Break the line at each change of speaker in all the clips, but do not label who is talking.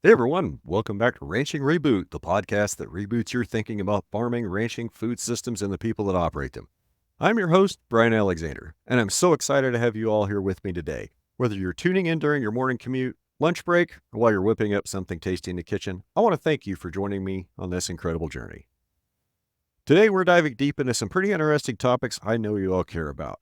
Hey everyone, welcome back to Ranching Reboot, the podcast that reboots your thinking about farming, ranching, food systems, and the people that operate them. I'm your host, Brian Alexander, and I'm so excited to have you all here with me today. Whether you're tuning in during your morning commute, lunch break, or while you're whipping up something tasty in the kitchen, I want to thank you for joining me on this incredible journey. Today, we're diving deep into some pretty interesting topics I know you all care about.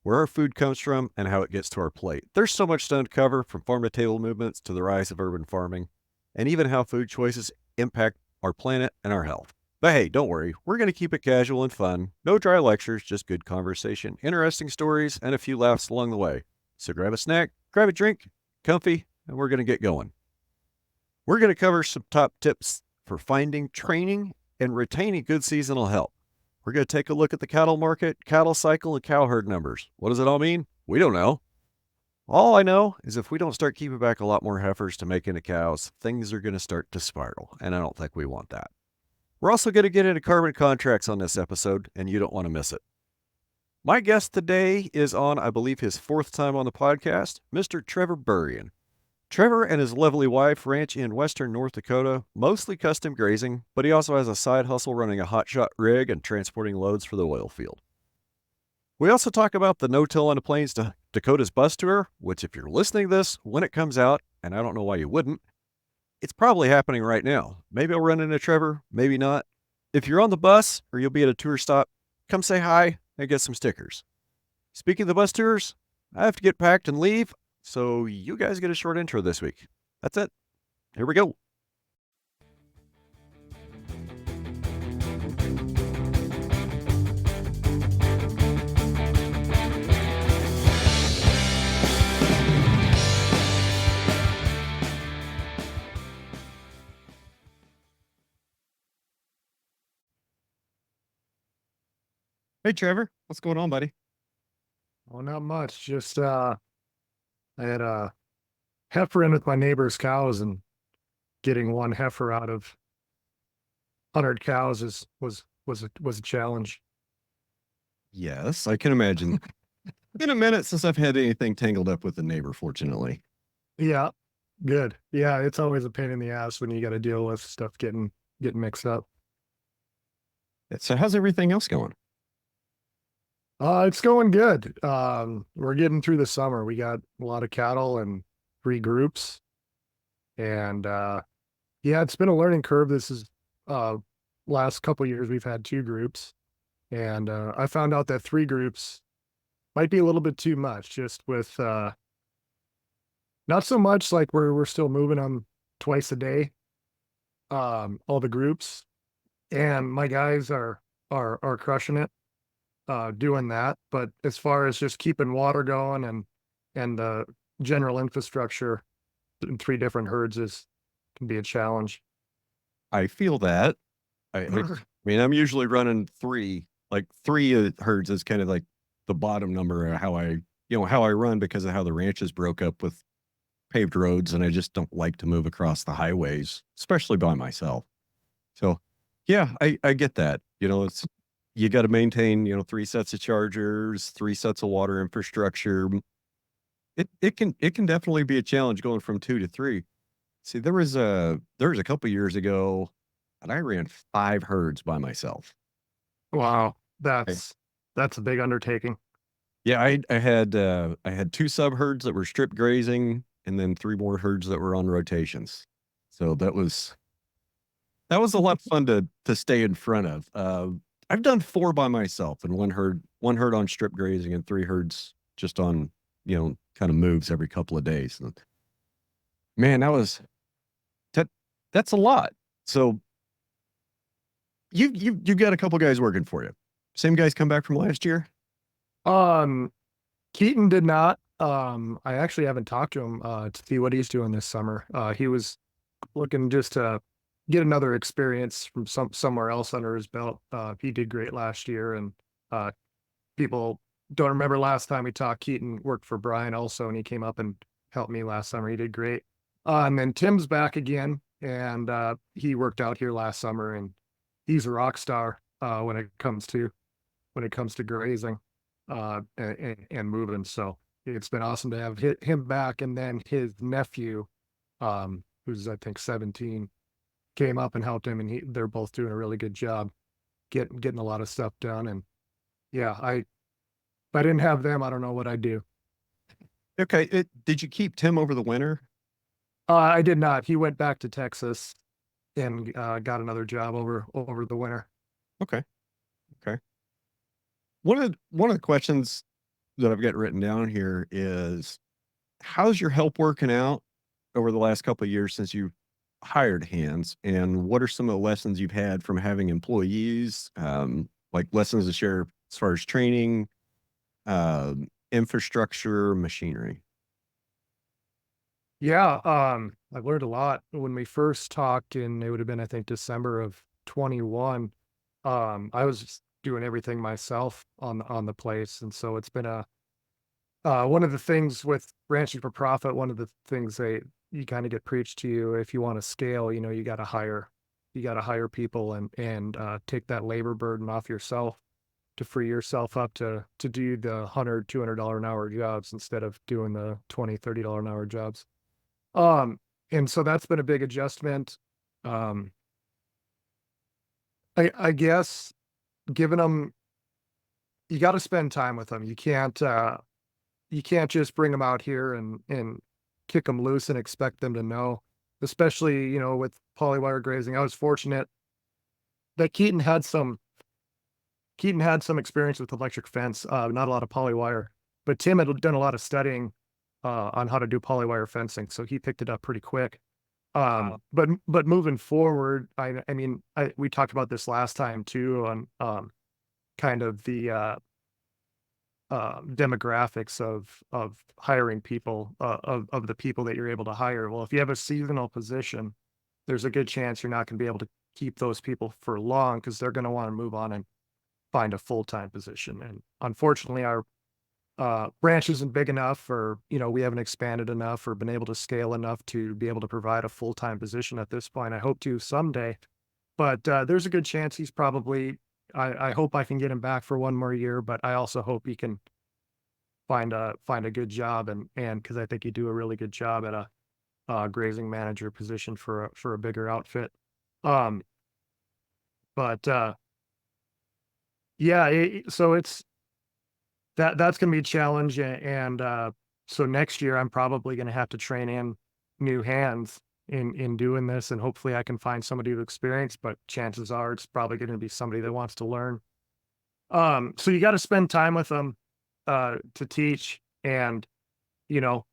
Where our food comes from and how it gets to our plate. There's so much to uncover, from farm-to-table movements to the rise of urban farming, and even how food choices impact our planet and our health. But hey, don't worry, we're going to keep it casual and fun. No dry lectures, just good conversation, interesting stories, and a few laughs along the way. So grab a snack, grab a drink, comfy, and we're going to get going. We're going to cover some top tips for finding, training, and retaining good seasonal help. We're going to take a look at the cattle market, cattle cycle, and cow herd numbers. What does it all mean? We don't know. All I know is if we don't start keeping back a lot more heifers to make into cows, things are going to start to spiral, and I don't think we want that. We're also going to get into carbon contracts on this episode, and you don't want to miss it. My guest today is on, I believe, his fourth time on the podcast, Mr. Trevor Brian. Trevor and his lovely wife ranch in western North Dakota, mostly custom grazing, but he also has a side hustle running a hotshot rig and transporting loads for the oil field. We also talk about the No-Till on the Plains to Dakota's bus tour, which if you're listening to this when it comes out, and I don't know why you wouldn't, it's probably happening right now. Maybe I'll run into Trevor, maybe not. If you're on the bus or you'll be at a tour stop, come say hi and get some stickers. Speaking of the bus tours, I have to get packed and leave, so you guys get a short intro this week. That's it. Here we go. Hey, Trevor. What's going on, buddy?
Well, not much. Just I had a heifer in with my neighbor's cows, and getting one heifer out of 100 cows was a challenge.
Yes, I can imagine. Been a minute since I've had anything tangled up with a neighbor, fortunately.
Yeah, good. Yeah, it's always a pain in the ass when you got to deal with stuff getting mixed up.
So how's everything else going?
It's going good. We're getting through the summer. We got a lot of cattle and 3 groups, and yeah, it's been a learning curve. This is last couple years we've had 2 groups. And I found out that 3 groups might be a little bit too much, just with not so much like we're still moving them twice a day, all the groups. And my guys are crushing it, doing that. But as far as just keeping water going and the general infrastructure in 3 different herds can be a challenge.
I feel that. I mean, I'm usually running three, like three herds is kind of like the bottom number of how I run because of how the ranches broke up with paved roads, and I just don't like to move across the highways, especially by myself. So, yeah, I get that. You got to maintain, 3 sets of chargers, 3 sets of water infrastructure. It can definitely be a challenge going from 2 to 3. See, there was a couple years ago, and I ran 5 herds by myself.
Wow,
I,
that's a big undertaking.
yeah, I had 2 sub herds that were strip grazing, and then 3 more herds that were on rotations. So that was a lot of fun to stay in front of. I've done 4 by myself, and one herd on strip grazing, and 3 herds just on kind of moves every couple of days. And man, that's a lot. So you've got a couple guys working for you. Same guys come back from last year?
Um, Keaton did not. I actually haven't talked to him to see what he's doing this summer. He was looking just to get another experience from somewhere else under his belt. He did great last year, and uh, people don't remember last time we talked. Keaton worked for Brian also, and he came up and helped me last summer. He did great. And then Tim's back again, and he worked out here last summer, and he's a rock star when it comes to grazing and moving. So it's been awesome to have him back. And then his nephew who's I think 17, came up and helped him, and they're both doing a really good job getting a lot of stuff done. And yeah, if I didn't have them, I don't know what I'd do.
Okay. Did you keep Tim over the winter?
I did not. He went back to Texas and got another job over the winter.
Okay. Okay. One of the questions that I've got written down here is, how's your help working out over the last couple of years since you've hired hands? And what are some of the lessons you've had from having employees, like lessons to share as far as training, infrastructure, machinery?
Yeah, I've learned a lot. When we first talked, and it would have been, I think, December of 21, I was just doing everything myself on the place. And so it's been a one of the things with ranching for profit, one of the things you kind of get preached to you, if you want to scale, you got to hire people and take that labor burden off yourself to free yourself up to do the 100, $200 an hour jobs instead of doing the 20, $30 an hour jobs. Um, and so that's been a big adjustment. Um, I guess giving them, you got to spend time with them. You can't just bring them out here and kick them loose and expect them to know, especially, with polywire grazing. I was fortunate that Keaton had some experience with electric fence, not a lot of polywire, but Tim had done a lot of studying, on how to do polywire fencing. So he picked it up pretty quick. But moving forward, we talked about this last time too on, kind of the, demographics of hiring people, of the people that you're able to hire. Well, if you have a seasonal position, there's a good chance you're not going to be able to keep those people for long because they're going to want to move on and find a full-time position. And unfortunately, our branch isn't big enough, or we haven't expanded enough or been able to scale enough to be able to provide a full-time position at this point. I hope to someday, but there's a good chance he's probably. I hope I can get him back for one more year, but I also hope he can find a good job, and because I think you do a really good job at a grazing manager position for a bigger outfit. Um, but yeah, so that's going to be a challenge, and so next year I'm probably going to have to train in new hands in doing this, and hopefully I can find somebody with experience. But chances are it's probably going to be somebody that wants to learn. So you got to spend time with them to teach, and you know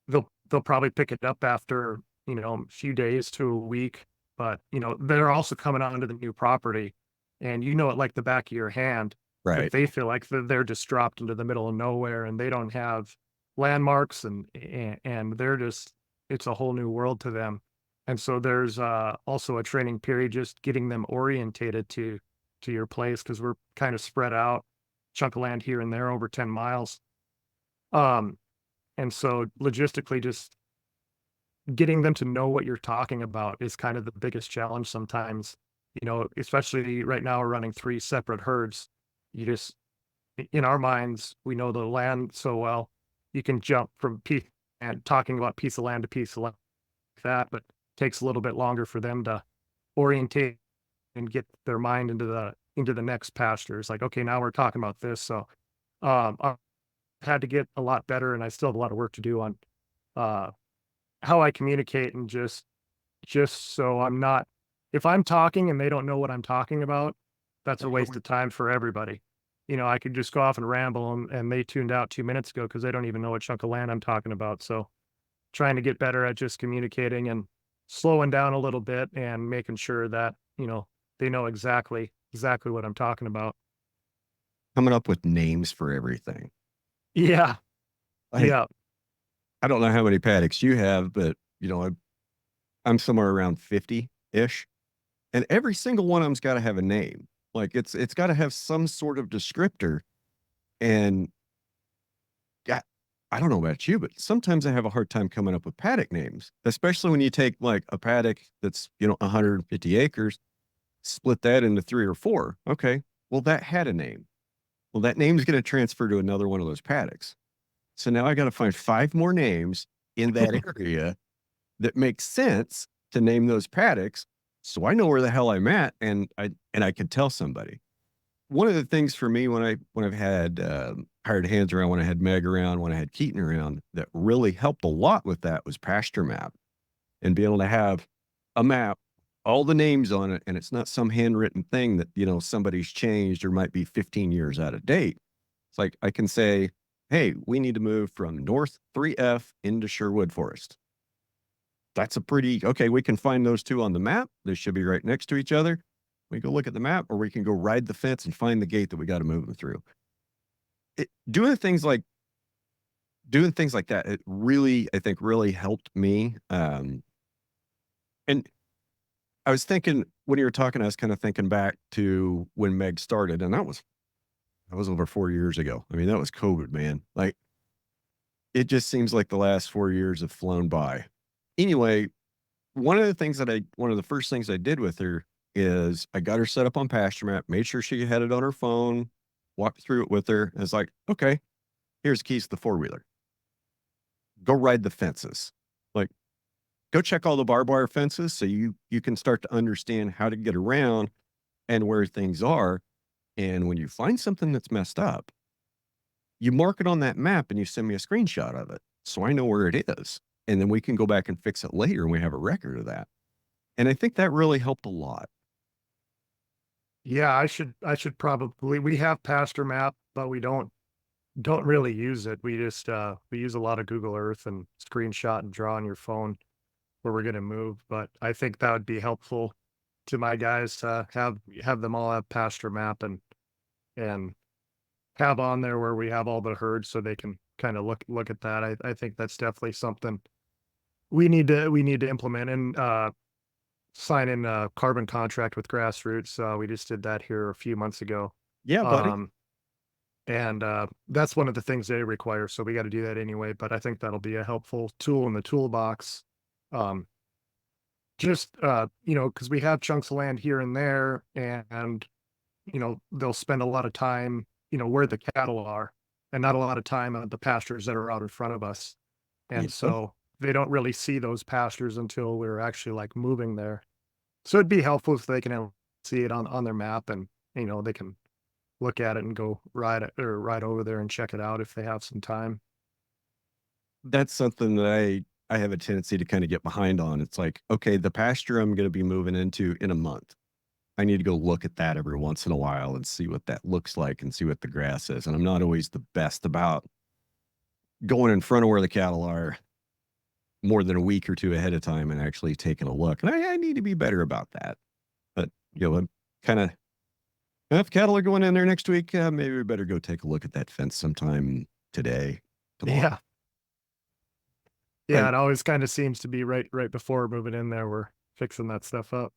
they'll probably pick it up after a few days to a week. But they're also coming onto the new property, and it like the back of your hand. If
Right.
they feel like they're just dropped into the middle of nowhere and they don't have landmarks, and they're just, it's a whole new world to them. And so there's also a training period, just getting them orientated to your place, because we're kind of spread out, chunk of land here and there over 10 miles. Um, and so logistically, just getting them to know what you're talking about is kind of the biggest challenge sometimes. Especially right now, we're running 3 separate herds. You just, in our minds, we know the land so well, you can jump from piece and talking about piece of land to piece of land like that, but it takes a little bit longer for them to orientate and get their mind into the next pasture. It's like, okay, now we're talking about this. So I've had to get a lot better, and I still have a lot of work to do on uh how I communicate, and just so I'm not, if I'm talking and they don't know what I'm talking about, that's a waste of time for everybody. I could just go off and ramble, and they tuned out 2 minutes ago because they don't even know what chunk of land I'm talking about. So trying to get better at just communicating and slowing down a little bit and making sure that, they know exactly what I'm talking about.
Coming up with names for everything.
Yeah.
Like,
Yeah.
I don't know how many paddocks you have, but I'm somewhere around 50-ish. And every single one of them's got to have a name. Like it's got to have some sort of descriptor. And yeah, I don't know about you, but sometimes I have a hard time coming up with paddock names, especially when you take like a paddock that's 150 acres, split that into 3 or 4. Okay, well that had a name. Well, that name's going to transfer to another one of those paddocks. So now I got to find 5 more names in that area that makes sense to name those paddocks, so I know where the hell I'm at, and I can tell somebody. One of the things for me when I've had hired hands around, when I had Meg around, when I had Keaton around, that really helped a lot with that was pasture map, and be able to have a map, all the names on it, and it's not some handwritten thing that somebody's changed or might be 15 years out of date. It's like I can say, "Hey, we need to move from North 3F into Sherwood Forest." That's a pretty okay. We can find those two on the map. They should be right next to each other. We go look at the map, or we can go ride the fence and find the gate that we got to move them through. It, doing things like that, it really, I think, really helped me. And I was thinking when you were talking, I was kind of thinking back to when Meg started, and that was over 4 years ago. I mean, that was COVID, man. Like it just seems like the last 4 years have flown by. Anyway, one of the first things I did with her is I got her set up on pasture map, made sure she had it on her phone, walked through it with her. And it's like, okay, here's the keys to the four-wheeler. Go ride the fences. Like, go check all the barbed wire fences so you can start to understand how to get around and where things are. And when you find something that's messed up, you mark it on that map and you send me a screenshot of it so I know where it is. And then we can go back and fix it later and we have a record of that. And I think that really helped a lot.
Yeah, I should probably we have pasture map, but we don't really use it. We just we use a lot of Google Earth and screenshot and draw on your phone where we're gonna move. But I think that would be helpful to my guys to have them all have pasture map and have on there where we have all the herds so they can kind of look at that. I think that's definitely something we need to implement and sign in a carbon contract with grassroots. We just did that here a few months ago.
Yeah, buddy.
Um, and that's one of the things they require. So we got to do that anyway. But I think that'll be a helpful tool in the toolbox. Um, just because we have chunks of land here and there, and they'll spend a lot of time, where the cattle are, and not a lot of time at the pastures that are out in front of us.
Yeah.
And so they don't really see those pastures until we're actually like moving there. So it'd be helpful if they can see it on their map and they can look at it and go ride it or ride over there and check it out if they have some time.
That's something that I have a tendency to kind of get behind on. It's like, okay, the pasture I'm going to be moving into in a month. I need to go look at that every once in a while and see what that looks like and see what the grass is. And I'm not always the best about going in front of where the cattle are more than a week or two ahead of time and actually taking a look. And I need to be better about that. But I'm kind of if cattle are going in there next week, maybe we better go take a look at that fence sometime today, tomorrow.
Yeah. Yeah,
And
it always kind of seems to be right before moving in there, we're fixing that stuff up.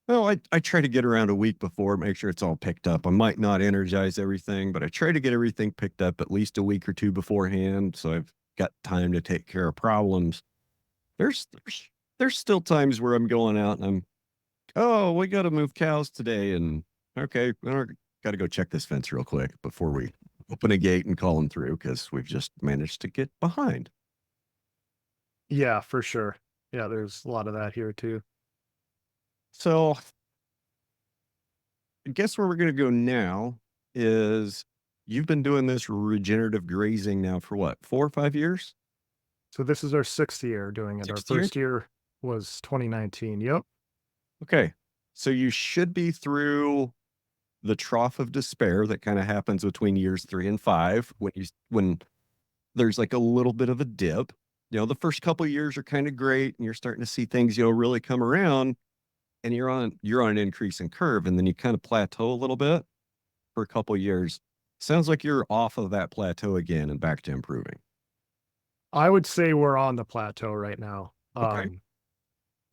well, I try to get around a week before, make sure it's all picked up. I might not energize everything, but I try to get everything picked up at least a week or two beforehand, so I've got time to take care of problems. There's still times where I'm going out and oh, we got to move cows today, and okay, got to go check this fence real quick before we open a gate and call them through because we've just managed to get behind.
Yeah, for sure. Yeah, there's a lot of that here too.
So I guess where we're going to go now is you've been doing this regenerative grazing now for what, 4 or 5 years?
So this is our sixth year doing it. Our
6 years?
first year was 2019. Yep.
Okay. So you should be through the trough of despair that kind of happens between years 3 and 5 when there's like a little bit of a dip. The first couple of years are kind of great and you're starting to see things, really come around and you're on an increasing curve and then you kind of plateau a little bit for a couple of years. Sounds like you're off of that plateau again and back to improving.
I would say we're on the plateau right now.
Okay.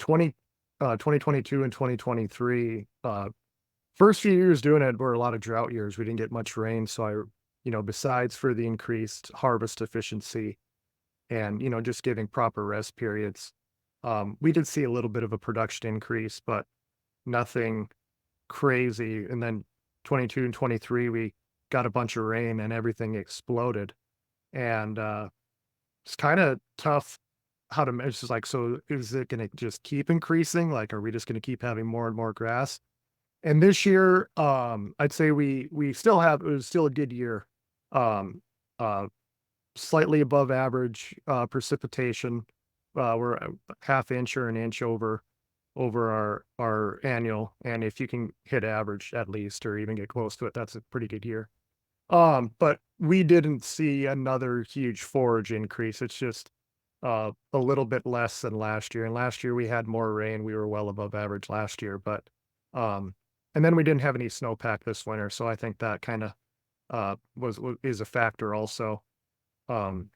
20 2022 and 2023, first few years doing it were a lot of drought years. We didn't get much rain, so besides for the increased harvest efficiency and, just giving proper rest periods, we did see a little bit of a production increase, but nothing crazy. And then 22 and 23, we got a bunch of rain and everything exploded. And it's kind of tough how to measure. It's just like, so is it going to just keep increasing? Like, are we just going to keep having more and more grass? And this year, I'd say we still have, it was still a good year. Um, uh, Slightly above average precipitation. We're a half inch or an inch over our annual, and if you can hit average at least or even get close to it, that's a pretty good year. But we didn't see another huge forage increase. It's just a little bit less than last year. And last year we had more rain. We were well above average last year, but um, and then we didn't have any snowpack this winter, so I think that kind of is a factor also. Um,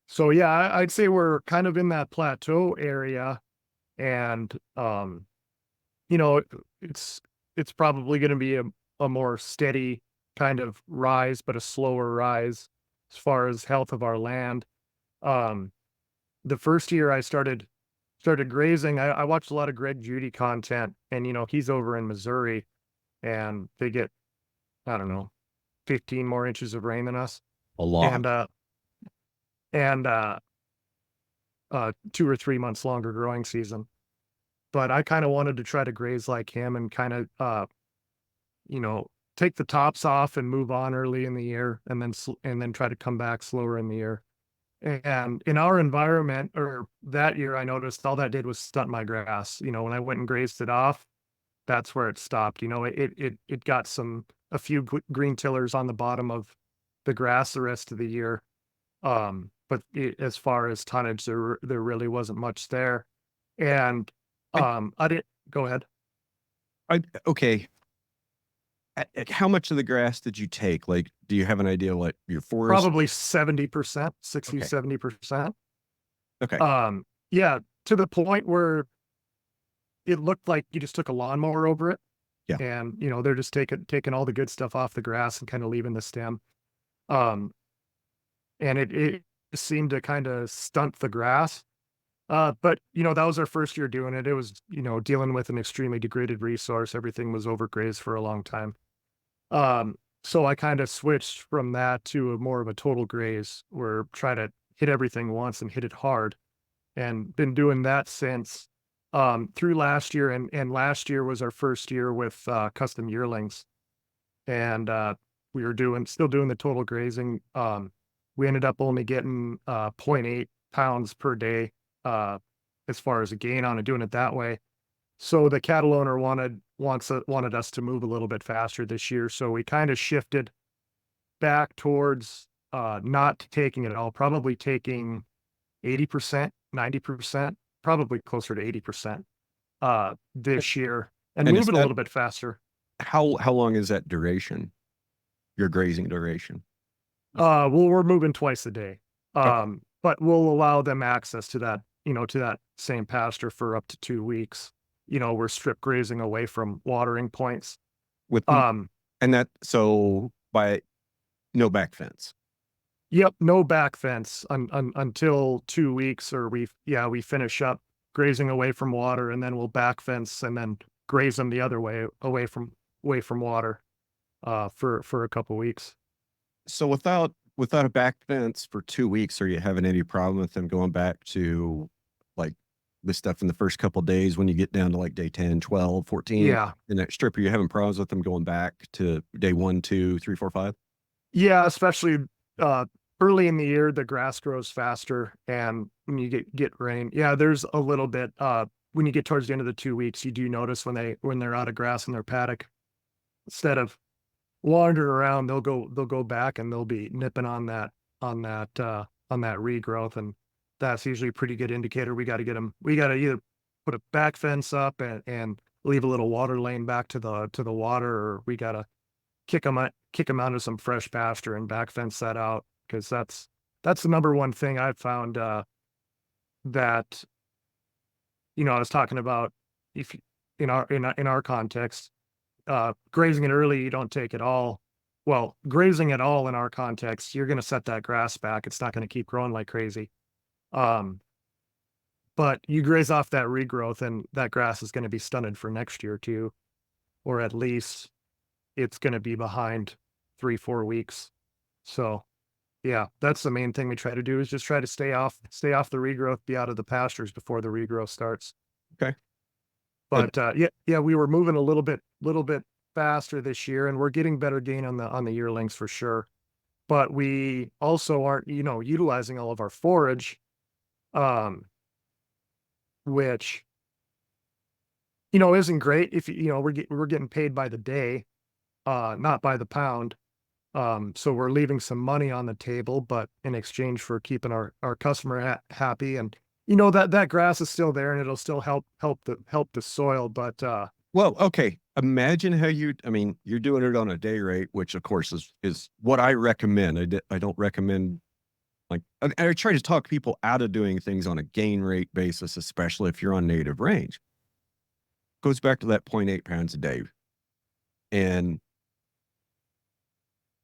so yeah, I'd say we're kind of in that plateau area, and you know, it's it's probably going to be a more steady kind of rise, but a slower rise as far as health of our land. Um, the first year I started grazing, I watched a lot of Greg Judy content, and he's over in Missouri, and they get, I don't know, 15 more inches of rain than us,
A lot.
and 2 or 3 months longer growing season. But I kind of wanted to try to graze like him and kind of you know, take the tops off and move on early in the year, and then and then try to come back slower in the year. And in our environment, or that year, I noticed all that did was stunt my grass. When I went and grazed it off, that's where it stopped. It got a few green tillers on the bottom of the grass the rest of the year. But as far as tonnage, there really wasn't much there. And
I,
I didn't go ahead.
okay. How much of the grass did you take? Like, do you have an idea what your forest?
Probably 70%, 60,
Okay.
70%.
Okay.
Um, yeah, to the point where it looked like you just took a lawnmower over it,
Yeah.
and, they're just taking all the good stuff off the grass and kinda leaving the stem. Um, and it seemed to kinda stunt the grass. But, that was our first year doing it. It was, dealing with an extremely degraded resource. Everything was overgrazed for a long time. So I kinda switched from that to a more of a total graze, where try to hit everything once and hit it hard, and been doing that since, through last year, and last year was our first year with, custom yearlings, and, we were still doing the total grazing. We ended up only getting, zero 0.8 pounds per day, uh, as far as a gain on it, doing it that way. So the cattle owner wanted us to move a little bit faster this year, so we kinda shifted back towards, not taking it all, probably taking 80%, 90%, probably closer to 80%, this year, and
And is
moving a
that
little bit faster.
how long is that duration? Your grazing duration?
Well, we're moving twice a day,
Okay.
but we'll allow them access to that same pasture for up to 2 weeks. We're strip grazing away from watering points.
With
Um,
and that so by no back fence.
Yep, no back fence until 2 weeks, or we finish up grazing away from water, and then we'll back fence and then graze them the other way, away from water, for a couple weeks.
So without a back fence for 2 weeks, are you having any problem with them going back to like the stuff in the first couple days when you get down to like day 10, 12, 14
Yeah.
in that strip? Are you having problems with them going back to day one, two, three, four, five?
Yeah, especially, uh, early in the year, the grass grows faster, and when you get rain, yeah, there's a little bit, when you get towards the end of the 2 weeks, you do notice when they're out of grass in their paddock, instead of wandering around, they'll go back, and they'll be nipping on that regrowth, and that's usually a pretty good indicator. We gotta either put a back fence up, and leave a little water lane back to the water, or we gotta kick them out of some fresh pasture and back fence that out, because that's the number one thing I've found, that, I was talking about, if y in our context, grazing it early, you don't take it all. Well, grazing it all in our context, you're gonna set that grass back. It's not gonna keep growing like crazy. Um, but you graze off that regrowth, and that grass is gonna be stunted for next year too, or at least it's gonna be behind 3, 4 weeks. So, Yeah, that's the main thing we try to do is just try to stay off the regrowth, be out of the pastures before the regrowth starts.
Okay. Good.
But, yeah, we were moving a little bit faster this year, and we're getting better gain on the yearlings for sure. But we also aren't, utilizing all of our forage, um, which, isn't great if we're getting paid by the day, not by the pound. So we're leaving some money on the table, but in exchange for keeping our customer happy, and that grass is still there and it'll still help the soil. But
Well, okay. Imagine how I mean, you're doing it on a day rate, which of course is what I recommend. I don't recommend like, I try to talk people out of doing things on a gain rate basis, especially if you're on native range. Goes back to that 0.8 pounds a day. And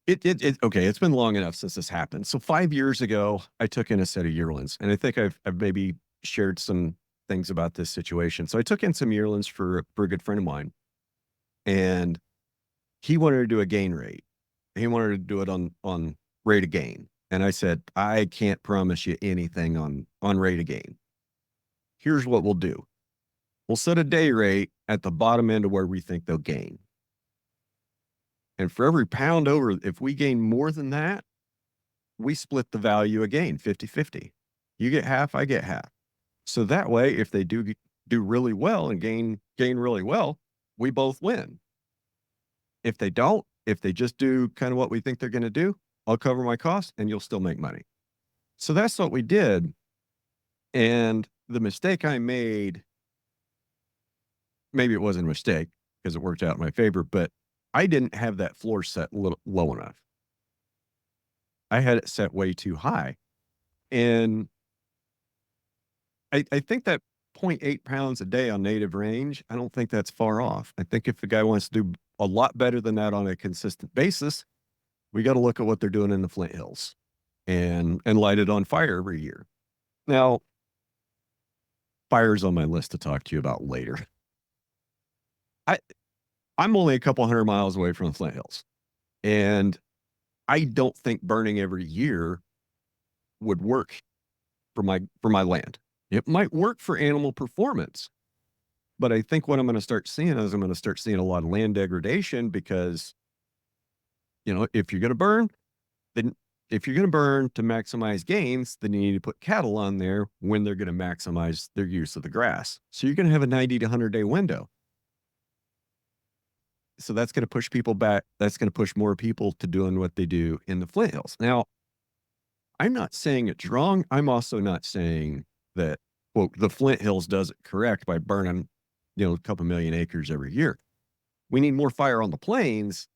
okay, it's been long enough since this happened. So 5 years ago, I took in a set of yearlings, and I think I've maybe shared some things about this situation. So I took in some yearlings for a good friend of mine, and he wanted to do a gain rate. He wanted to do it on rate of gain. And I said, I can't promise you anything on rate of gain. Here's what we'll do. We'll set a day rate at the bottom end of where we think they'll gain. And for every pound over, if we gain more than that, we split the value again, 50-50. You get half, I get half. So that way, if they do really well and gain really well, we both win. If they don't, if they just do kind of what we think they're going to do, I'll cover my costs and you'll still make money. So that's what we did. And the mistake I made, maybe it wasn't a mistake because it worked out in my favor, but I didn't have that floor set low enough. I had it set way too high. And I think that 0.8 pounds a day on native range, I don't think that's far off. I think if the guy wants to do a lot better than that on a consistent basis, we got to look at what they're doing in the Flint Hills and light it on fire every year. Now, fire's on my list to talk to you about later. I I'm only a couple hundred miles away from the Flint Hills, and I don't think burning every year would work for my land. It might work for animal performance, but I think what I'm going to start seeing is I'm going to start seeing a lot of land degradation because, if you're going to burn, then if you're going to burn to maximize gains, then you need to put cattle on there when they're going to maximize their use of the grass. So you're going to have a 90 to 100 day window. So that's going to push people back. That's going to push more people to doing what they do in the Flint Hills. Now, I'm not saying it's wrong. I'm also not saying that, quote, the Flint Hills does it correct by burning, a couple million acres every year. We need more fire on the plains.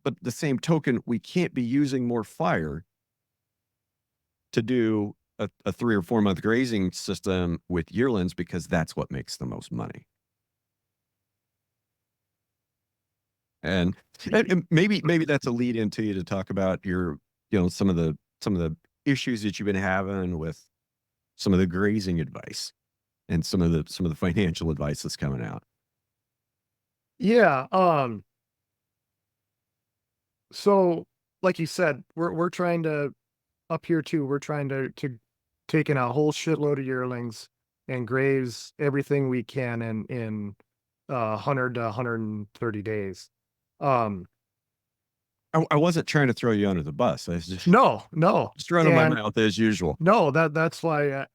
But the same token, we can't be using more fire to do a 3 or 4 month grazing system with yearlings because that's what makes the most money. And maybe that's a lead into you to talk about your, some of the issues that you've been having with some of the grazing advice and some of the financial advice that's coming out.
yeah, so like you said, we're trying to up here too. We're trying to take in a whole shitload of yearlings and graze everything we can in 100 to 130 days. Um,
I wasn't trying to throw you under the bus. I was
no, no,
just running my
and
mouth as usual.
no, that's why.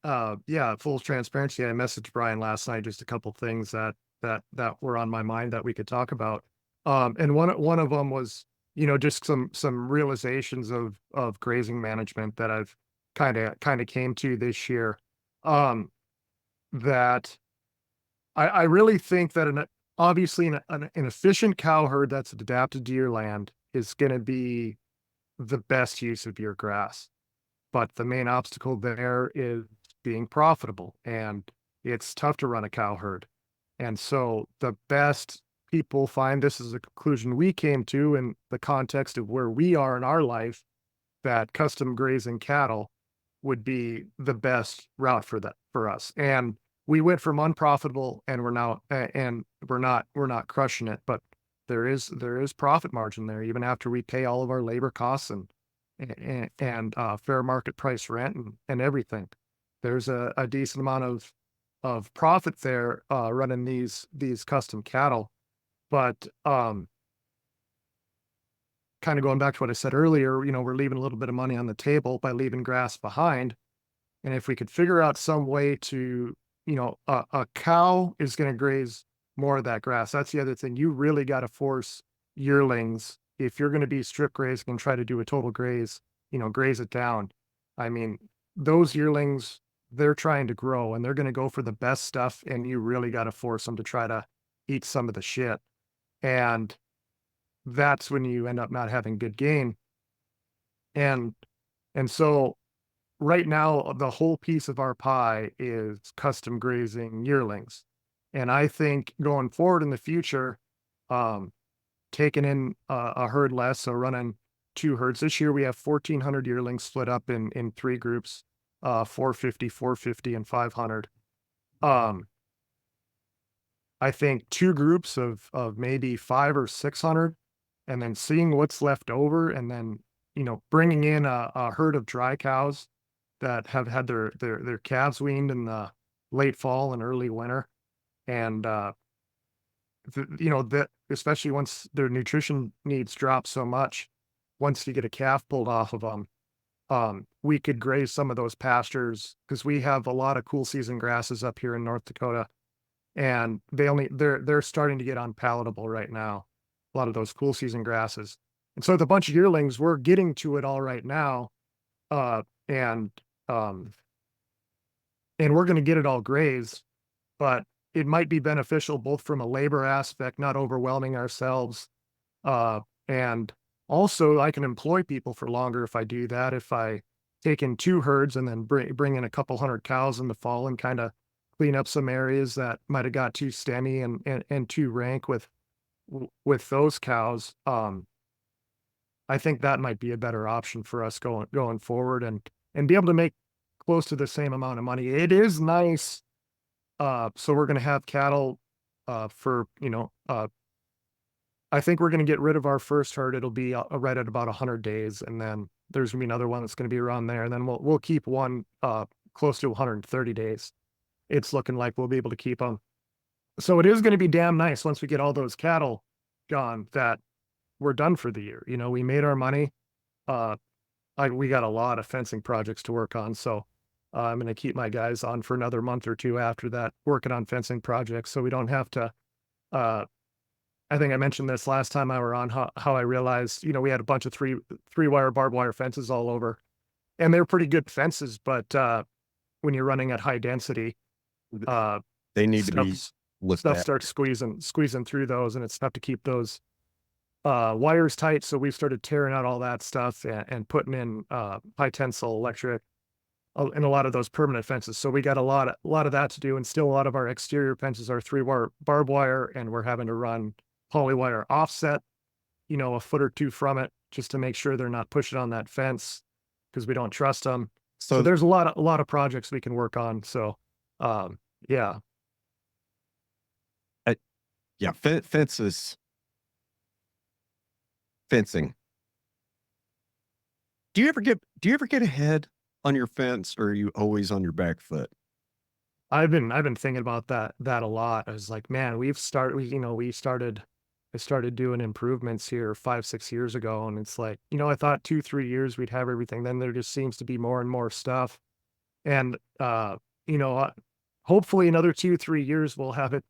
Yeah, full transparency. I messaged Brian last night just a couple things that were on my mind that we could talk about. And one of them was just some realizations of grazing management that I've kind of came to this year. Um, that I really think that obviously an efficient cow herd that's adapted to your land is going to be the best use of your grass. But the main obstacle there is being profitable, and it's tough to run a cow herd. And so the best people find, this is a conclusion we came to in the context of where we are in our life, that custom grazing cattle would be the best route for us. And we went from unprofitable and we're now and we're not crushing it, but there is profit margin there even after we pay all of our labor costs and fair market price rent and everything. There's a decent amount of profit there running these custom cattle. But kind of going back to what I said earlier, we're leaving a little bit of money on the table by leaving grass behind. And if we could figure out some way to, a cow is going to graze more of that grass. That's the other thing. You really got to force yearlings if you're going to be strip grazing and try to do a total graze, graze it down. I mean, those yearlings, they're trying to grow and they're going to go for the best stuff. And you really got to force them to try to eat some of the shit. And that's when you end up not having good gain. And so right now, the whole piece of our pie is custom grazing yearlings. And I think going forward in the future, um, taking in a herd less, so running 2 herds. This year we have 1,400 yearlings split up in 3 groups, 450, and 500. Um, I think 2 groups of maybe 5 or 600, and then seeing what's left over, and then bringing in a herd of dry cows that have had their calves weaned in the late fall and early winter, and that especially once their nutrition needs drop so much, once you get a calf pulled off of them, we could graze some of those pastures because we have a lot of cool season grasses up here in North Dakota, and they're starting to get unpalatable right now. A lot of those cool season grasses, and so the bunch of yearlings, we're getting to it all right now, uh, and um, and we're going to get it all grazed, but it might be beneficial both from a labor aspect, not overwhelming ourselves, uh, and also I can employ people for longer if I do that. If I take in 2 herds and then bring in a couple hundred cows in the fall and kind of clean up some areas that might have got too stemmy and too rank with those cows. I think that might be a better option for us going forward and be able to make close to the same amount of money. It is nice. So we're gonna have cattle, for, I think we're gonna get rid of our first herd. It'll be, right at about 100 days, and then there's gonna be another one that's gonna be around there, and then we'll keep one, close to 130 days. It's looking like we'll be able to keep them. So it is gonna be damn nice once we get all those cattle gone that we're done for the year. We made our money. Uh, we got a lot of fencing projects to work on, so I'm going to keep my guys on for another month or two after that, working on fencing projects, so we don't have to. Uh, I think I mentioned this last time I were on how I realized we had a bunch of three wire barbed wire fences all over, and they're pretty good fences, but when you're running at high density, uh,
They need to be
stuff
looked
stuff
at.
starts squeezing through those, and it's tough to keep those wires tight. So we started tearing out all that stuff and putting in high tensile electric in a lot of those permanent fences. So we got a lot of that to do, and still a lot of our exterior fences are 3 wire barbed wire, and we're having to run poly wire offset, a foot or two from it, just to make sure they're not pushing on that fence because we don't trust them. So
So,
there's a lot of projects we can work on. So yeah.
uh, yeah, fences, fencing. Do you ever get ahead on your fence, or are you always on your back foot?
I've been thinking about that a lot. I was like, man, I started doing improvements here 5, 6 years ago, and it's like, I thought 2, 3 years we'd have everything. Then there just seems to be more and more stuff. And you know, uh, hopefully another 2, 3 years we'll have it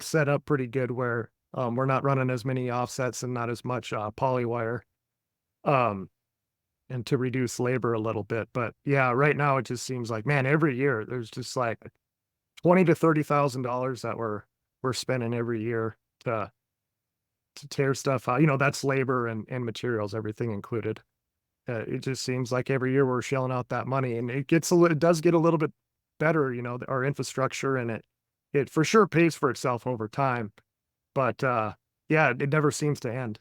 set up pretty good where we're not running as many offsets and not as much poly wire. Um and to reduce labor a little bit. But yeah, right now it just seems like, man, every year there's just like 20 to $30,000 that we're spending every year to tear stuff out. That's labor and materials, everything included. It just seems like every year we're shelling out that money, and it does get a little bit better. Our infrastructure, and it for sure pays for itself over time. But yeah, it never seems to end.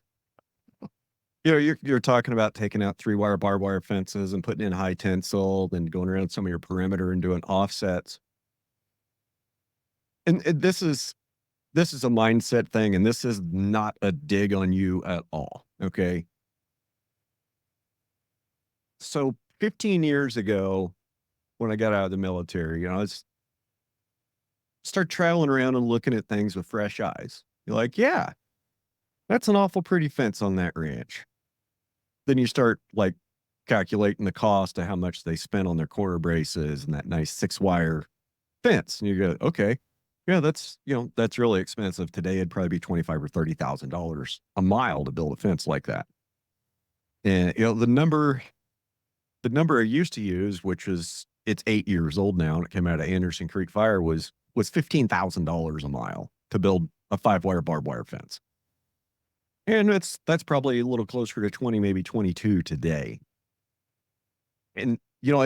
You're talking about taking out 3 wire barbed wire fences and putting in high tensile and going around some of your perimeter and doing offsets. And this is this is a mindset thing, and this is not a dig on you at all. Okay. So 15 years ago, when I got out of the military, I was start traveling around and looking at things with fresh eyes. You're like, yeah, that's an awful pretty fence on that ranch. Then you start like calculating the cost of how much they spent on their corner braces and that nice 6 wire fence. And you go, okay, yeah, that's really expensive. Today it'd probably be 25 or $30,000 a mile to build a fence like that. And the number I used to use, which is it's 8 years old now, and it came out of Anderson Creek Fire, was $15,000 a mile to build a 5 wire barbed wire fence. And that's probably a little closer to 20, maybe 22 today. And you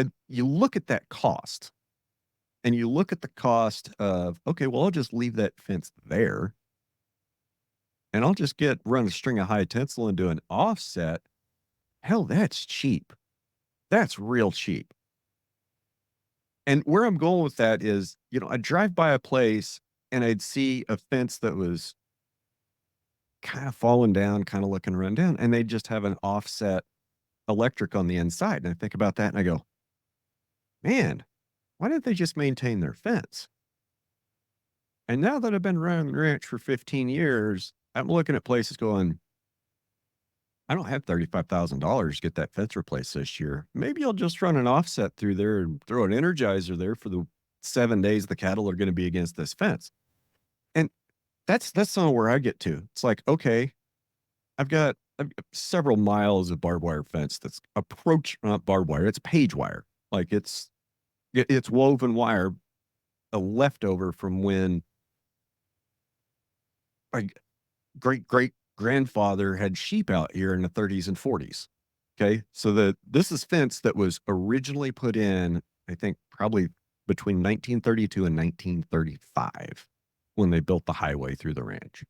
look at that cost, and you look at the cost of, okay, well, I'll just leave that fence there, and I'll just run a string of high tensile and do an offset. Hell, that's cheap. That's real cheap. And where I'm going with that is, I'd drive by a place and I'd see a fence that was kind of fallen down, kind of looking run down, and they'd just have an offset electric on the inside. And I think about that and I go, man, why didn't they just maintain their fence? And now that I've been running the ranch for 15 years, I'm looking at places going, I don't have $35,000 to get that fence replaced this year. Maybe I'll just run an offset through there and throw an energizer there for the 7 days the cattle are going to be against this fence. And that's not where I get to. It's like, okay, I've got several miles of barbed wire fence that's not barbed wire, it's page wire. Like it's woven wire, a leftover from when my great grandfather had sheep out here in the 30s and 40s. Okay. So this is fence that was originally put in, I think probably between 1932 and 1935 when they built the highway through the ranch.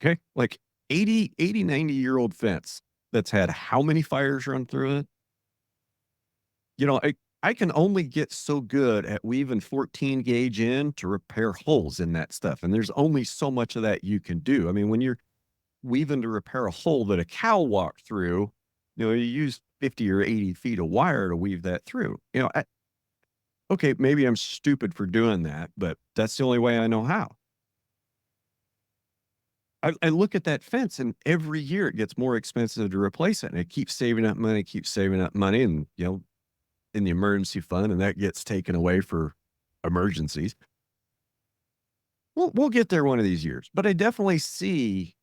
Okay. Like 90-year-old fence that's had how many fires run through it? I can only get so good at weaving 14 gauge in to repair holes in that stuff. And there's only so much of that you can do. I mean, when you're weaving to repair a hole that a cow walked through, you use 50 or 80 feet of wire to weave that through. Okay, maybe I'm stupid for doing that, but that's the only way I know how. I look at that fence, and every year it gets more expensive to replace it, and it keeps saving up money, and in the emergency fund, and that gets taken away for emergencies. We'll get there one of these years, but I definitely see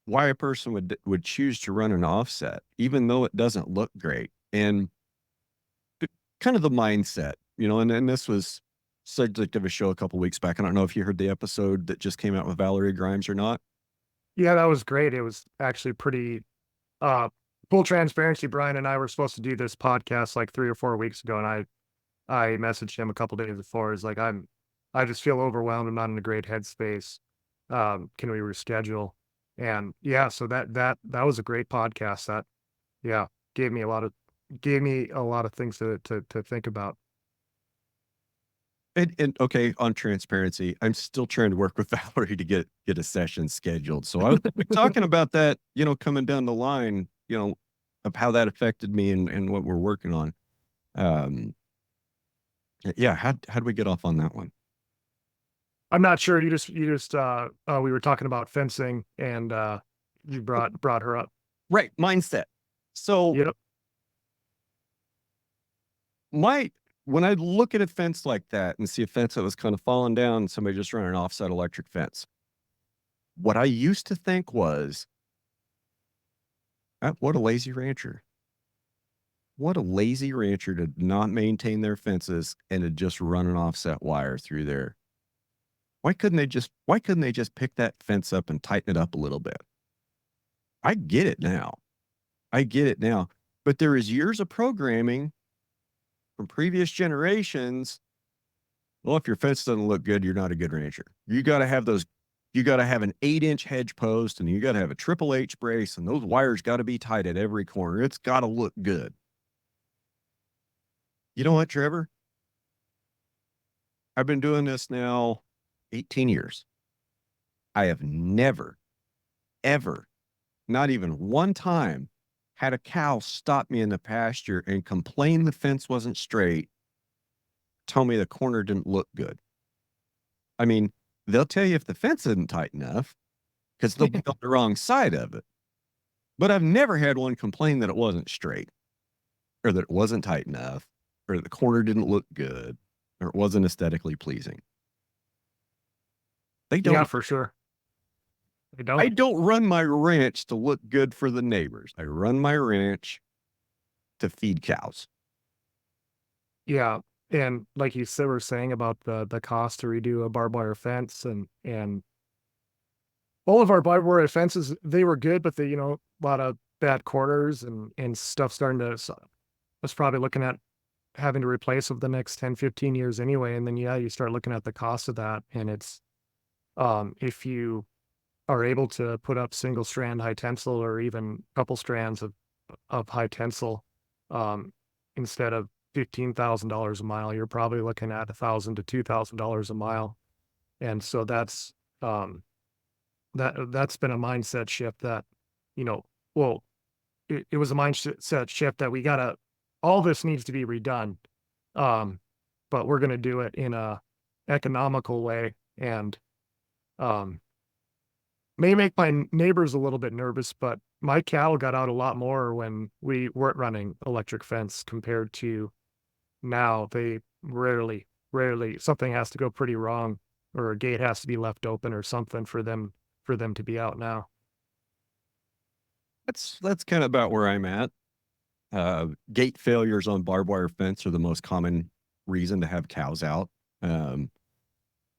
why a person would choose to run an offset, even though it doesn't look great, and kind of the mindset, and this was subject of a show a couple weeks back. I don't know if you heard the episode that just came out with Valerie Grimes or not.
Yeah, that was great. It was actually pretty uh full transparency. Brian and I were supposed to do this podcast like 3 or 4 weeks ago, and I messaged him a couple days before. Is like, I just feel overwhelmed. I'm not in a great headspace. Can we reschedule? And yeah, so that was a great podcast. That yeah gave me a lot of things to think about.
And okay, on transparency, I'm still trying to work with Valerie to get a session scheduled. So I was talking about that, coming down the line, of how that affected me and what we're working on. Um, yeah, how'd we get off on that one?
I'm not sure. We were talking about fencing, and you brought her up.
Right, mindset. So
Yep.
when I look at a fence like that and see a fence that was kind of falling down, somebody just running an offset electric fence, what I used to think was, what a lazy rancher. What a lazy rancher to not maintain their fences and to just run an offset wire through there. Why couldn't they just pick that fence up and tighten it up a little bit? I get it now. I get it now. But there is years of programming from previous generations. Well, if your fence doesn't look good, you're not a good rancher. You got to have an 8-inch hedge post, and you got to have a Triple H brace, and those wires got to be tight at every corner. It's got to look good. You know what, Trevor? I've been doing this now 18 years. I have never, ever, not even one time, had a cow stop me in the pasture and complain the fence wasn't straight, tell me the corner didn't look good. I mean, they'll tell you if the fence isn't tight enough because they'll be on the wrong side of it. But I've never had one complain that it wasn't straight or that it wasn't tight enough or that the corner didn't look good or it wasn't aesthetically pleasing. They
Yeah,
don't.
for sure. They
I
don't.
don't run my ranch to look good for the neighbors. I run my ranch to feed cows.
Yeah. And like you said, were saying about the cost to redo a barbed wire fence and all of our barbed wire fences, they were good, but they, a lot of bad corners and stuff starting to, so I was probably looking at having to replace over the next 10, 15 years anyway. And then, yeah, you start looking at the cost of that. And it's, if you are able to put up single strand high tensile or even couple strands of high tensile, um, instead of $15,000 a mile, you're probably looking at $1,000 to $2,000 a mile. And so um, that's been a mindset shift that, you know, well, it was a mindset shift that we gotta, all this needs to be redone. Um, but we're gonna do it in a economical way and, um, may make my neighbors a little bit nervous, but my cattle got out a lot more when we weren't running electric fence compared to now. They rarely something has to go pretty wrong or a gate has to be left open or something for them to be out now.
That's kind of about where I'm at. Gate failures on barbed wire fence are the most common reason to have cows out. Um,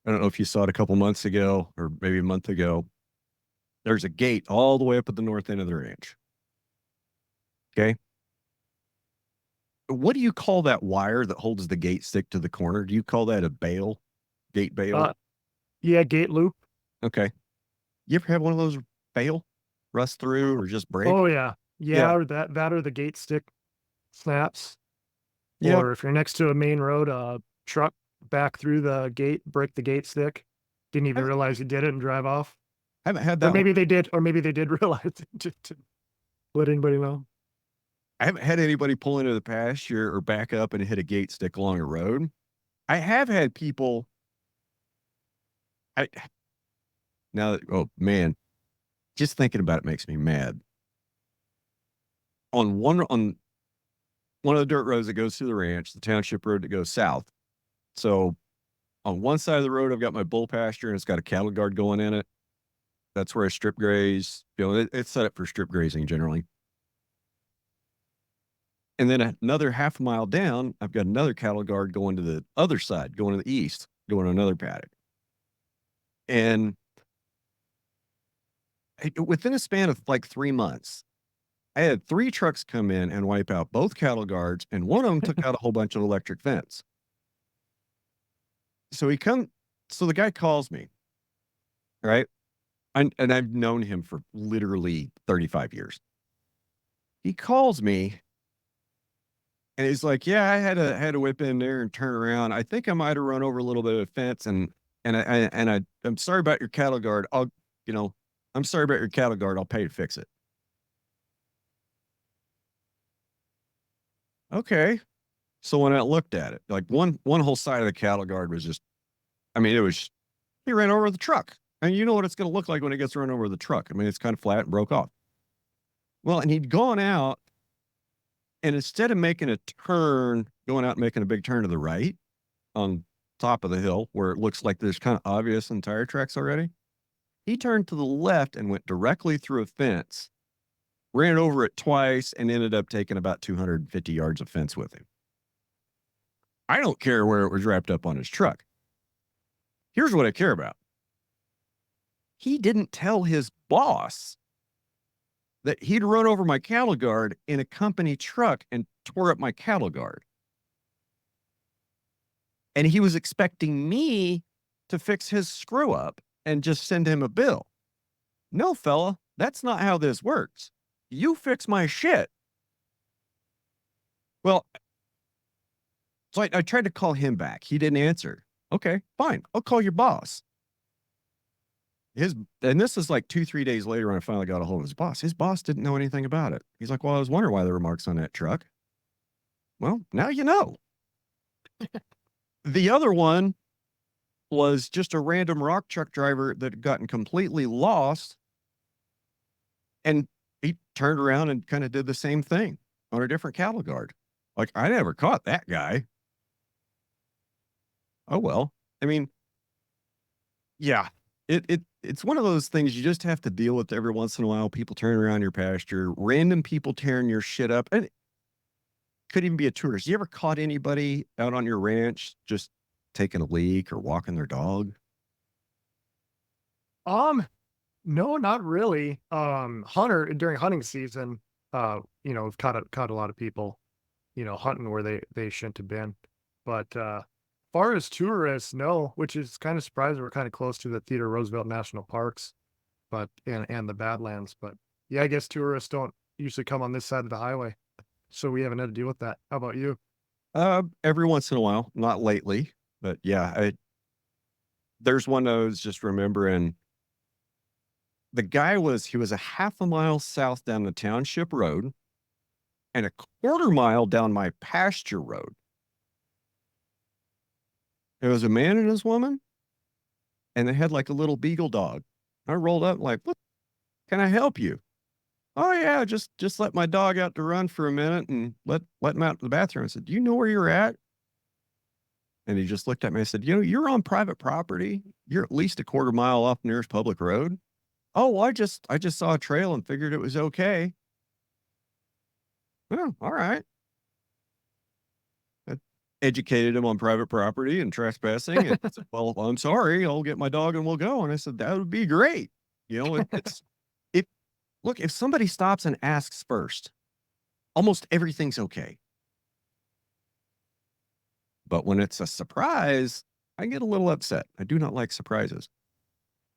I don't know if you saw it a couple months ago or maybe a month ago. There's a gate all the way up at the north end of the ranch. Okay. What do you call that wire that holds the gate stick to the corner? Do you call that a bail? Gate bail?
Uh, yeah, gate loop.
Okay. You ever have one of those fail, rust through, or just break?
Oh yeah.
Yeah.
Yeah, or that or the gate stick snaps.
Yep.
Or if you're next to a main road, truck back through the gate, break the gate stick. Didn't even
I
realize you did it and drive off.
haven't had
Or
that one.
maybe they did realize it to let anybody know.
I haven't had anybody pull into the pasture or back up and hit a gate stick along a road. I have had people. I now that, oh man, just thinking about it makes me mad. On one of the dirt roads that goes through the ranch, the township road that goes south. So on one side of the road, I've got my bull pasture and it's got a cattle guard going in it. That's where I strip graze. It's set up for strip grazing generally. And then another half a mile down, I've got another cattle guard going to the other side, going to the east, going to another paddock. And within a span of like 3 months, I had 3 trucks come in and wipe out both cattle guards, and one of them took out a whole bunch of electric fence. So so the guy calls me, right? And I've known him for literally 35 years. He calls me and he's like, "Yeah, I had to whip in there and turn around. I think I might have run over a little bit of fence, I'm sorry about your cattle guard. You know, I'm sorry about your cattle guard. I'll pay to fix it." Okay. So when I looked at it, like one whole side of the cattle guard was just, I mean, he ran over the truck. And you know what it's going to look like when it gets run over the truck. I mean, it's kind of flat and broke off. Well, and he'd gone out and instead of making a turn, going out and making a big turn to the right on top of the hill where it looks like there's kind of obvious and tire tracks already, he turned to the left and went directly through a fence, ran over it twice, and ended up taking about 250 yards of fence with him. I don't care where it was wrapped up on his truck. Here's what I care about. He didn't tell his boss that he'd run over my cattle guard in a company truck and tore up my cattle guard. And he was expecting me to fix his screw up and just send him a bill. No, fella, that's not how this works. You fix my shit. Well, so I tried to call him back. He didn't answer. Okay, fine. I'll call your boss. And this is like 2-3 days later when I finally got a hold of his boss. His boss didn't know anything about it. He's like, well, I was wondering why there were marks on that truck. Well, now you know. The other one was just a random rock truck driver that had gotten completely lost. And he turned around and kind of did the same thing on a different cattle guard. Like, I never caught that guy. Oh, well. I mean, yeah, it's one of those things you just have to deal with every once in a while. People turning around your pasture, random people tearing your shit up. And it could even be a tourist. You ever caught anybody out on your ranch just taking a leak or walking their dog?
No, not really. Hunter during hunting season, we've caught a lot of people, hunting where they shouldn't have been. But far as tourists, no, which is kind of surprising. We're kind of close to the Theodore Roosevelt National Parks, but and the Badlands. But yeah, I guess tourists don't usually come on this side of the highway, so we haven't had to deal with that. How about you?
Every once in a while, not lately, but yeah, there's one I was just remembering. He was a half a mile south down the township road and a quarter mile down my pasture road. There was a man and his woman, and they had like a little beagle dog. I rolled up like, what can I help you? Oh yeah, just let my dog out to run for a minute and let him out to the bathroom. I said, do you know where you're at? And he just looked at me and said, you're on private property. You're at least a quarter mile off nearest public road. Oh, well, I just saw a trail and figured it was okay. Oh, all right. I educated him on private property and trespassing. And said, well, I'm sorry, I'll get my dog and we'll go. And I said, that would be great. It's if look, if somebody stops and asks first, almost everything's okay. But when it's a surprise, I get a little upset. I do not like surprises.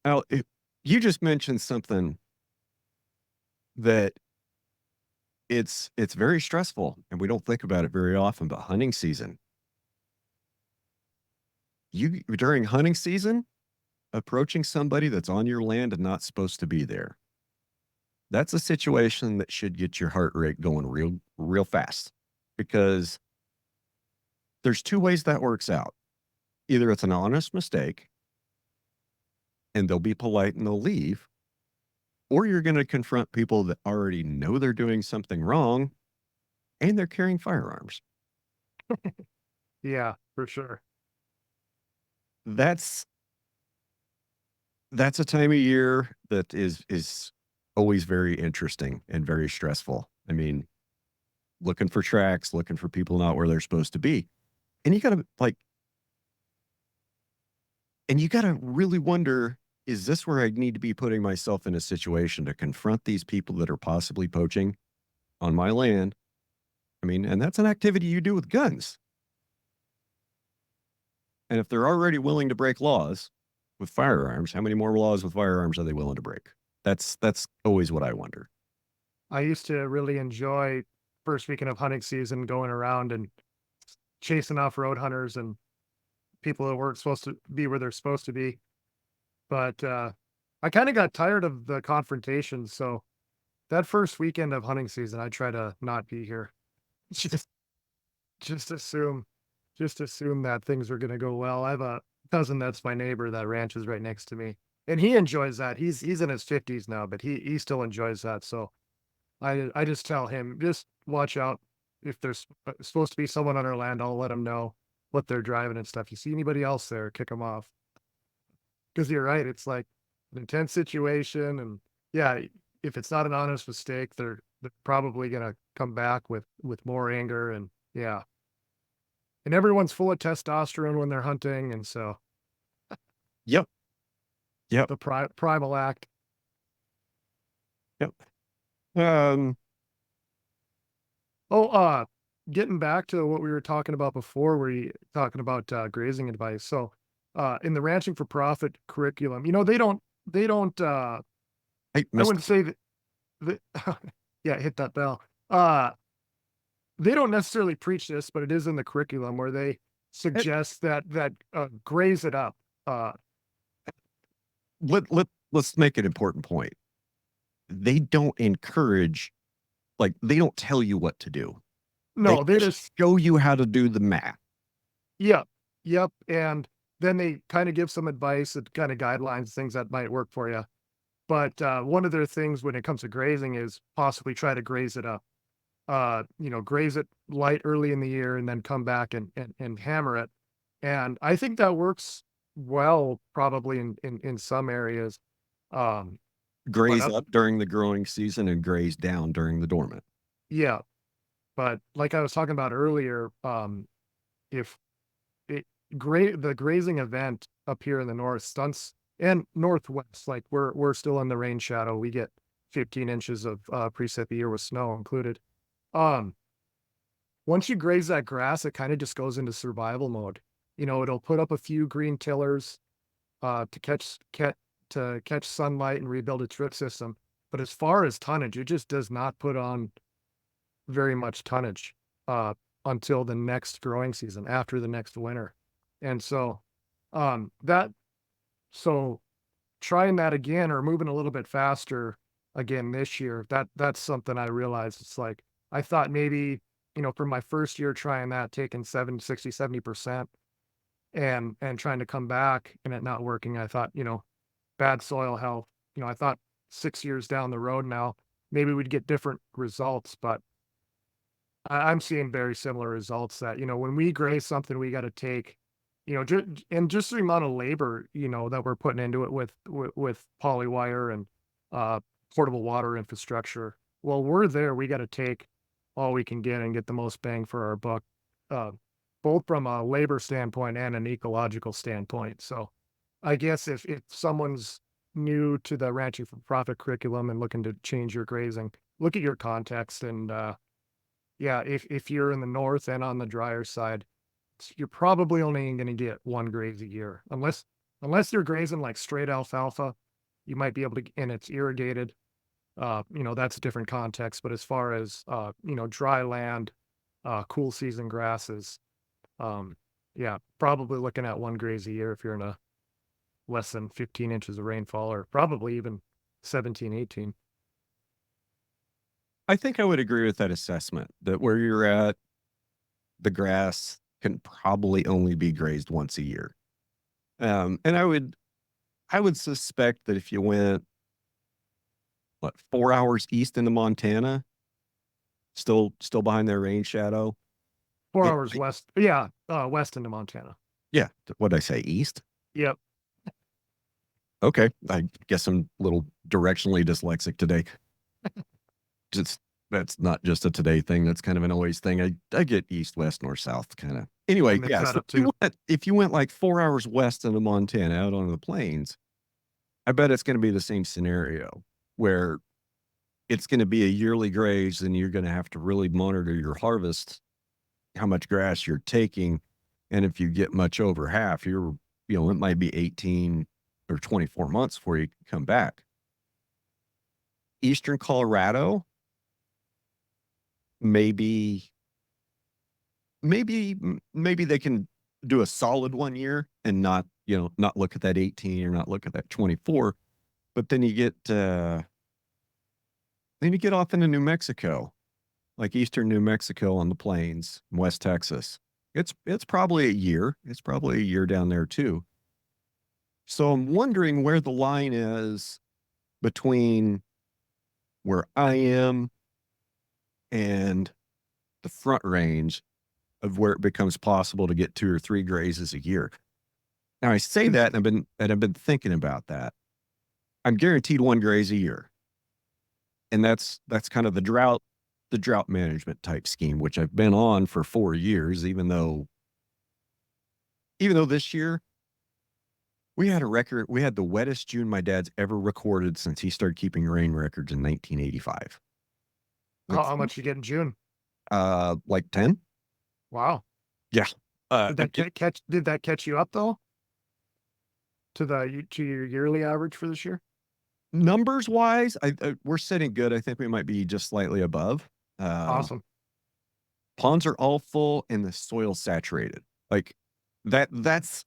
Now, you just mentioned something that it's very stressful and we don't think about it very often, but hunting season. During hunting season, approaching somebody that's on your land and not supposed to be there. That's a situation that should get your heart rate going real fast because there's two ways that works out. Either it's an honest mistake and they'll be polite and they'll leave, or you're going to confront people that already know they're doing something wrong and they're carrying firearms.
Yeah, for sure.
That's a time of year that is always very interesting and very stressful. I mean, looking for tracks, looking for people not where they're supposed to be. And you gotta really wonder, is this where I need to be putting myself in a situation to confront these people that are possibly poaching on my land? I mean, and that's an activity you do with guns. And if they're already willing to break laws with firearms, how many more laws with firearms are they willing to break? That's always what I wonder.
I used to really enjoy first weekend of hunting season going around and chasing off road hunters and people that weren't supposed to be where they're supposed to be. But I kind of got tired of the confrontation. So that first weekend of hunting season, I try to not be here. Just just assume just assume that things are gonna go well. I have a cousin that's my neighbor that ranches right next to me. And he enjoys that. He's in his 50s now, but he still enjoys that. So I just tell him, just watch out. If there's supposed to be someone on our land, I'll let them know what they're driving and stuff. You see anybody else there, kick them off. Because you're right, it's like an intense situation, and yeah, if it's not an honest mistake, they're probably gonna come back with more anger, and yeah, and everyone's full of testosterone when they're hunting, and so
Yep. Yep.
the primal act.
Yep. Um,
Oh, getting back to what we were talking about before, where you talking about grazing advice. So, in the ranching for profit curriculum, they don't.
hey,
I
Mister.
wouldn't say that. Yeah, hit that bell. Uh, they don't necessarily preach this, but it is in the curriculum where they
Eh,
suggests that graze it up. Uh,
let's make an important point. They don't encourage, like, they don't tell you what to do. They
no, they
just
just
show you how to do the math.
yep, yep, and then they kind of give some advice and kind of guidelines, things that might work for you. But one of their things when it comes to grazing is possibly try to graze it up. Graze it light early in the year and then come back and hammer it. And I think that works well, probably in some areas. Um, but
Graze up during the growing season and graze down during the dormant.
yeah, but like I was talking about earlier, if it the grazing event up here in the north stunts and northwest, like we're still in the rain shadow. We get 15 inches of precip a year with snow included. Um, Once you graze that grass, it kind of just goes into survival mode. It'll put up a few green tillers to catch sunlight and rebuild its root system. But as far as tonnage, it just does not put on very much tonnage uh, until the next growing season, after the next winter. And so that so trying that again or moving a little bit faster again this year, that's something I realized. It's like I thought maybe, for my first year trying that, taking 70% and trying to come back and it not working. I thought, bad soil health. I thought 6 years down the road now, maybe we'd get different results, but I'm seeing very similar results that, when we graze something, we got to take, and just the amount of labor, that we're putting into it with polywire and uh, portable water infrastructure. Well, we're there. We got to take all we can get and get the most bang for our buck, uh, both from a labor standpoint and an ecological standpoint. So I guess if someone's new to the ranching for profit curriculum and looking to change your grazing, look at your context and, yeah, if you're in the north and on the drier side, you're probably only gonna get 1 graze a year, unless you're grazing, like, straight alfalfa, you might be able to and it's irrigated, that's a different context, but as far as, dry land, cool season grasses, um, yeah, probably looking at 1 graze a year if you're in a less than 15 inches of rainfall or probably even 17, 18.
I think I would agree with that assessment that where you're at, the grass can probably only be grazed once a year. And I would suspect that if you went, what, 4 hours east into Montana, still behind their rain shadow,
4
it
hours
might,
west, yeah, west into Montana.
yeah, what'd I say, east?
Yep.
Okay, I guess I'm a little directionally dyslexic today. Just that's not just a today thing. That's kind of an always thing. I get east, west, north, south kind of.
I
Anyway,
mix
yeah.
that
So
up too.
if you went like 4 hours west into Montana out onto the plains, I bet it's going to be the same scenario where it's going to be a yearly graze, and you're going to have to really monitor your harvest, how much grass you're taking, and if you get much over half, it might be 18 or 24 months before you can come back. Eastern Colorado, maybe maybe they can do a solid 1 year and not look at that 18 or not look at that 24. But then you get off into New Mexico, like eastern New Mexico on the plains, West Texas. It's probably a year. It's probably a year down there too. So I'm wondering where the line is between where I am and the front range of where it becomes possible to get 2 or 3 grazes a year. Now I say that, and I've been thinking about that. I'm guaranteed 1 graze a year, and that's kind of the drought management type scheme, which I've been on for 4 years. Even though this year we had a record, we had the wettest June my dad's ever recorded since he started keeping rain records in 1985.
How
It's
how much you get in June?
like 10.
Wow.
Yeah.
Did that catch you up though to your yearly average for this year?
Numbers wise, we're sitting good. I think we might be just slightly above. Um,
Awesome.
Ponds are all full and the soil saturated. Like that's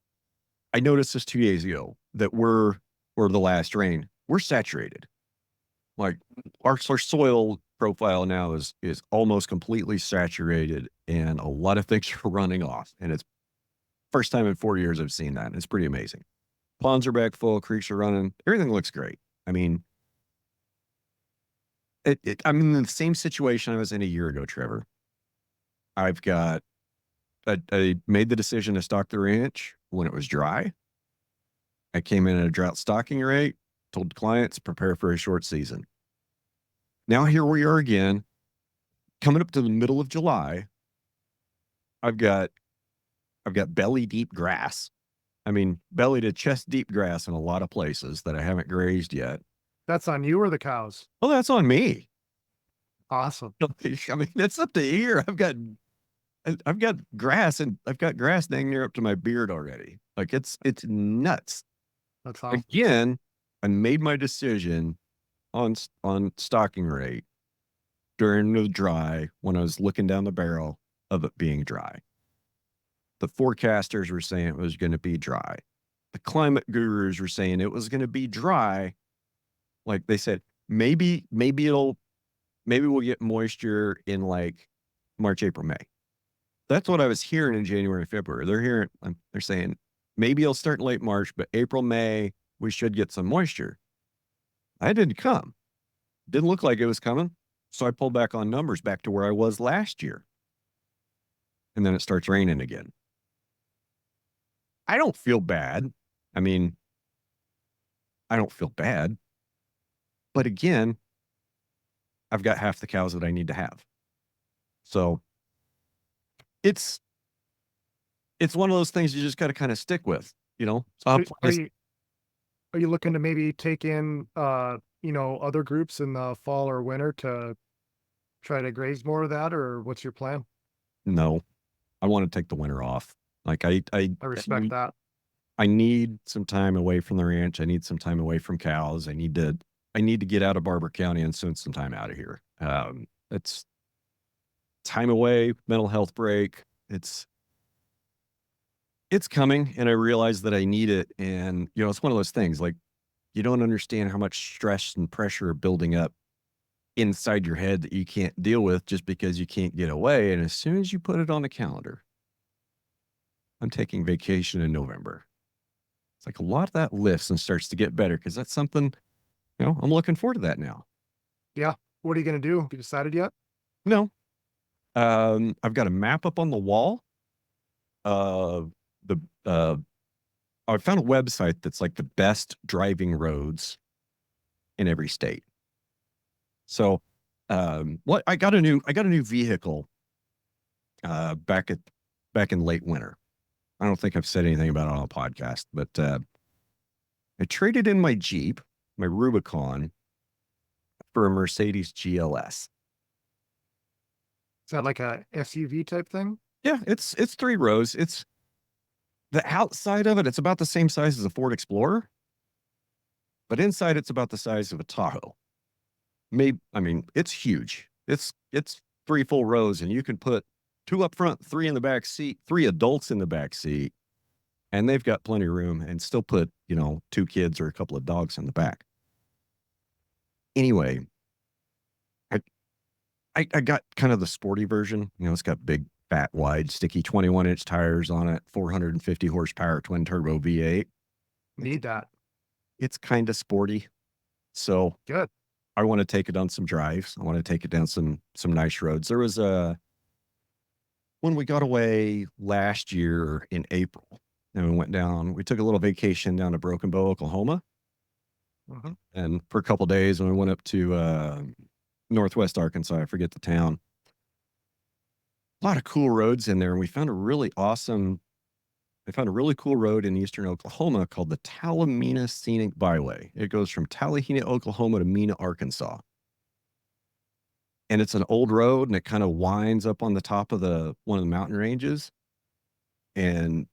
I noticed this 2 days ago that we're the last rain. We're saturated. Like our soil profile now is almost completely saturated, and a lot of things are running off. And it's first time in 4 years I've seen that. And it's pretty amazing. Ponds are back full, creeks are running, everything looks great. I mean, I'm in the same situation I was in a year ago, Trevor. I've got I made the decision to stock the ranch when it was dry. I came in at a drought stocking rate, told clients prepare for a short season. Now here we are again, coming up to the middle of July. I've got belly deep grass. I mean, belly to chest deep grass in a lot of places that I haven't grazed yet.
That's on you or the cows?
Well, that's on me.
Awesome.
I mean, that's up to here. I've got grass, and I've got grass dang near up to my beard already. Like it's nuts.
That's awesome.
Again, I made my decision on stocking rate during the dry when I was looking down the barrel of it being dry. The forecasters were saying it was going to be dry. The climate gurus were saying it was going to be dry. Like they said, maybe we'll get moisture in like March, April, May. That's what I was hearing in January and February. They're saying maybe it'll start in late March, but April, May, we should get some moisture. I didn't come. Didn't look like it was coming. So I pulled back on numbers back to where I was last year. And then it starts raining again. I don't feel bad. I mean, I don't feel bad. But again, I've got half the cows that I need to have. So it's one of those things you just got to kind of stick with, you know? So
Are you looking to maybe take in, other groups in the fall or winter to try to graze more of that, or what's your plan?
no, I want to take the winter off. Like
I respect that.
I need some time away from the ranch. I need some time away from cows. I need to get out of Barber County and spend some time out of here. It's time away, mental health break. It's coming, and I realize that I need it. And it's one of those things like you don't understand how much stress and pressure are building up inside your head that you can't deal with just because you can't get away. And as soon as you put it on the calendar, I'm taking vacation in November. It's like a lot of that lifts and starts to get better because that's something, I'm looking forward to that now.
Yeah. What are you gonna do? Have you decided yet?
No, I've got a map up on the wall. The I found a website that's like the best driving roads in every state. So, what I got a new vehicle back in late winter. I don't think I've said anything about it on a podcast, but I traded in my Jeep, my Rubicon, for a Mercedes GLS.
Is that like a SUV type thing?
Yeah, it's 3 rows. It's the outside of it. It's about the same size as a Ford Explorer, but inside it's about the size of a Tahoe. I mean, it's huge. It's 3 full rows, and you can put 2 up front, 3 in the back seat, 3 adults in the back seat, and they've got plenty of room, and still put 2 kids or a couple of dogs in the back. Anyway, I got kind of the sporty version. It's got big, fat, wide, sticky 21-inch tires on it, 450 horsepower twin turbo V8.
Need that.
It's kind of sporty. So
Good.
I want to take it on some drives. I want to take it down some nice roads. There was when we got away last year in April, and we took a little vacation down to Broken Bow, Oklahoma.
Mhm.
And for a couple of days, and we went up to Northwest Arkansas, I forget the town. A lot of cool roads in there, and we found a really cool road in eastern Oklahoma called the Tallahassee Scenic Byway. It goes from Tallahassee, Oklahoma to Mena, Arkansas. And it's an old road, and it kind of winds up on the top of one of the mountain ranges. And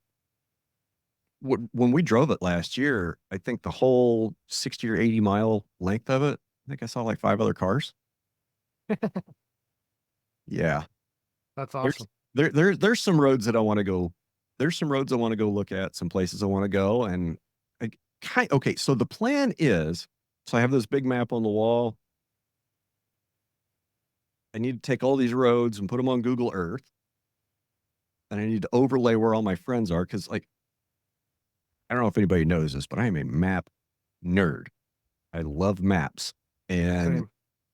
when we drove it last year, I think the whole 60 or 80 mile length of it, I think I saw like 5 other cars. Yeah.
That's
There's
awesome.
there's some roads that I want to go there's some roads I want to go look at, some places I want to go. And okay, so the plan is, so I have this big map on the wall. I need to take all these roads and put them on Google Earth. And I need to overlay where all my friends are. Cause like, I don't know if anybody knows this, but I am a map nerd. I love maps. And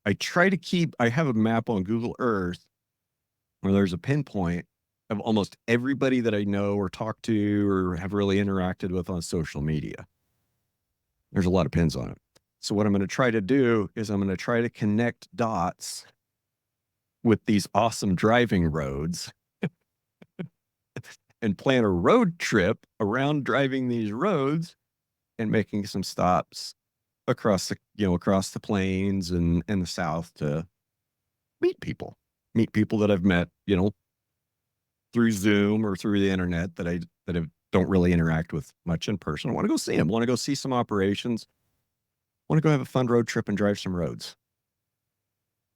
Same.
I have a map on Google Earth where there's a pinpoint of almost everybody that I know or talk to or have really interacted with on social media. There's a lot of pins on it. So what I'm going to try to do is I'm going to try to connect dots with these awesome driving roads and plan a road trip around driving these roads and making some stops across the plains and the South to meet people that I've met, through Zoom or through the internet that I don't really interact with much in person. I want to go see them. Want to go see some operations. Want to go have a fun road trip and drive some roads.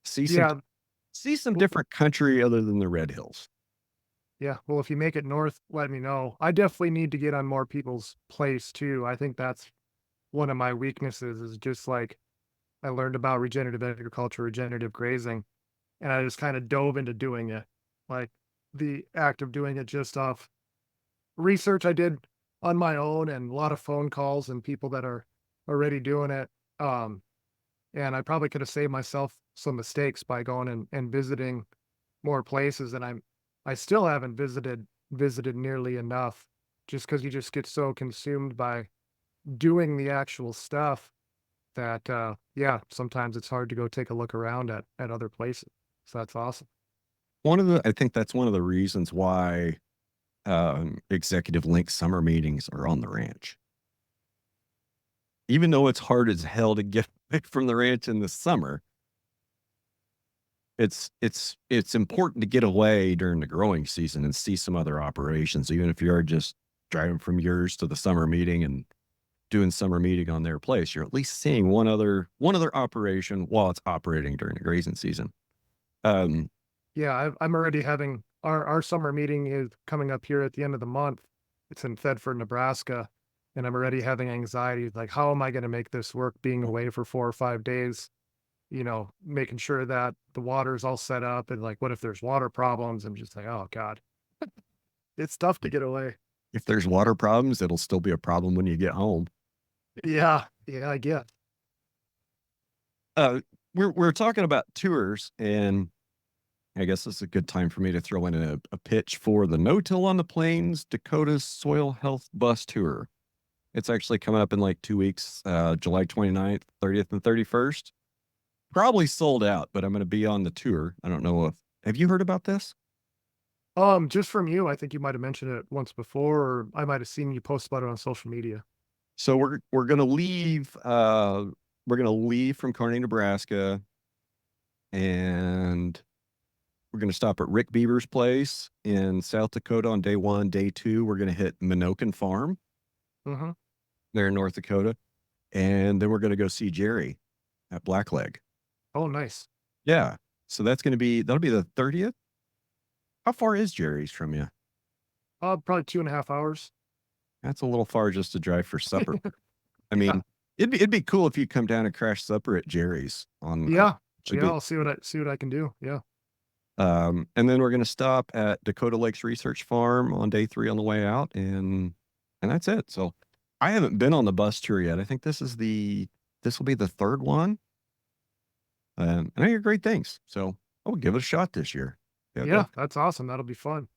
See some
Yeah.
see some
w-
different country other than the Red Hills.
Yeah. Well, if you make it north, let me know. I definitely need to get on more people's place too. I think that's one of my weaknesses is just like I learned about regenerative agriculture, regenerative grazing, and I just kind of dove into doing it. Like the act of doing it just off research I did on my own and a lot of phone calls and people that are already doing it. Um, and I probably could have saved myself some mistakes by going and visiting more places. And I still haven't visited nearly enough just because you just get so consumed by doing the actual stuff that yeah, sometimes it's hard to go take a look around at other places. So that's awesome.
I think that's one of the reasons why executive link summer meetings are on the ranch. Even though it's hard as hell to get away from the ranch in the summer, it's important to get away during the growing season and see some other operations, even if you're just driving from yours to the summer meeting and doing summer meeting on their place. You're at least seeing one other operation while it's operating during the grazing season. Um,
Yeah, I'm already having our summer meeting is coming up here at the end of the month. It's in Thedford, Nebraska, and I'm already having anxiety. Like, how am I going to make this work? Being away for 4 or 5 days, making sure that the water's all set up, and like, what if there's water problems? I'm just like, oh god, it's tough to get away.
if there's water problems, it'll still be a problem when you get home.
Yeah, yeah, I get.
Uh, we're talking about tours, and I guess this is a good time for me to throw in a pitch for the No Till on the Plains Dakota Soil Health Bus Tour. It's actually coming up in like 2 weeks, July 29th, 30th, and 31st. Probably sold out, but I'm going to be on the tour. I don't know if, have you heard about this?
Just from you, I think you might have mentioned it once before, or I might have seen you post about it on social media.
So we're going to leave, from Kearney, Nebraska, and we're going to stop at Rick Beaver's place in South Dakota on day one. Day two, we're going to hit Minokan Farm
Hmm.
there in North Dakota. And then we're going to go see Jerry at Blackleg.
Oh, nice.
Yeah. So that'll be the 30th. How far is Jerry's from you?
Probably 2.5 hours.
That's a little far just to drive for supper. I
Yeah.
mean, it'd be cool if you come down and crash supper at Jerry's on,
Yeah.
should
Yeah,
be,
I'll see what I can do. Yeah.
and then we're going to stop at Dakota Lakes Research Farm on day three on the way out. And that's it. So I haven't been on the bus tour yet. I think this will be the third one. And I hear great things. So I will give it a shot this year. Yeah.
Yeah, that's awesome. That'll be fun.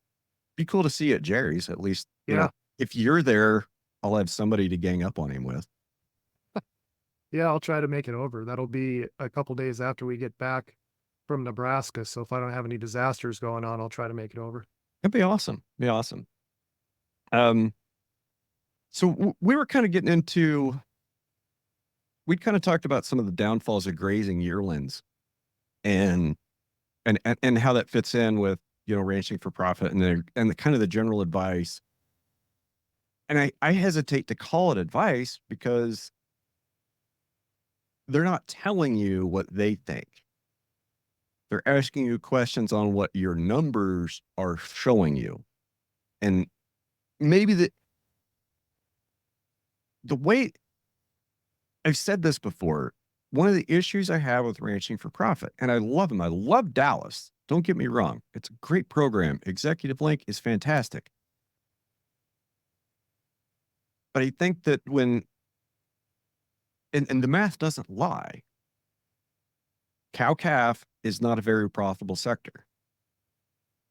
Be cool to see at Jerry's, at least,
Yeah.
if you're there, I'll have somebody to gang up on him with.
Yeah, I'll try to make it over. That'll be a couple days after we get back from Nebraska. So if I don't have any disasters going on, I'll try to make it over.
It'd be awesome. Be awesome. Um, so we were kind of getting into, we kind of talked about some of the downfalls of grazing yearlings and, and how that fits in with, ranching for profit and the kind of the general advice. And I hesitate to call it advice because they're not telling you what they think. They're asking you questions on what your numbers are showing you. And maybe the way I've said this before, one of the issues I have with ranching for profit, and I love them. I love Dallas. Don't get me wrong. It's a great program. Executive Link is fantastic. But I think that and the math doesn't lie, cow calf is not a very profitable sector.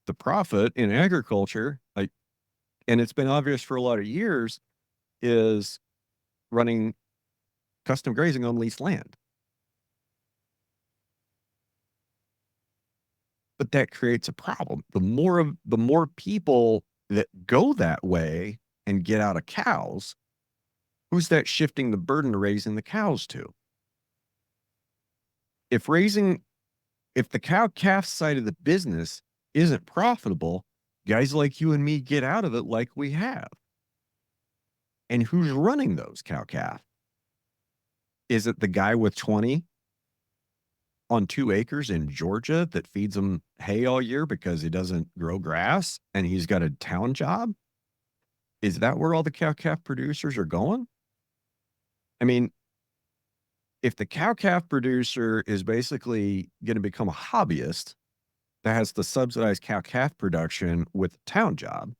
The profit in agriculture, and it's been obvious for a lot of years, is running custom grazing on leased land. But that creates a problem. The more people that go that way and get out of cows, who's that shifting the burden of raising the cows to? If the cow calf side of the business isn't profitable, guys like you and me get out of it like we have. And who's running those cow calf? Is it the guy with 20 on 2 acres in Georgia that feeds them hay all year because he doesn't grow grass and he's got a town job? Is that where all the cow calf producers are going? I mean, if the cow calf producer is basically going to become a hobbyist that has to subsidize cow calf production with a town job,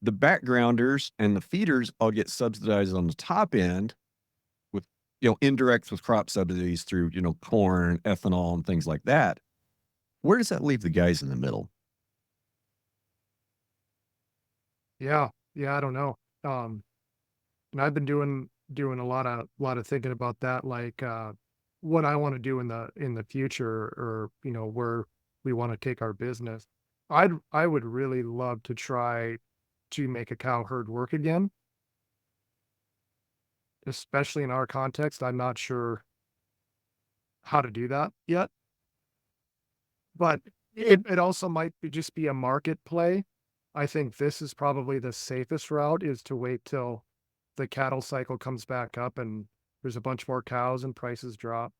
the backgrounders and the feeders all get subsidized on the top end with, indirects with crop subsidies through, corn, ethanol, and things like that. Where does that leave the guys in the middle?
Yeah, yeah, I don't know. Um, and I've been doing a lot of thinking about that, like what I want to do in the future, or where we want to take our business. I would really love to try to make a cow herd work again, especially in our context. I'm not sure how to do that yet, but it also might be just be a market play. I think this is probably the safest route, is to wait till the cattle cycle comes back up and there's a bunch more cows and prices drop,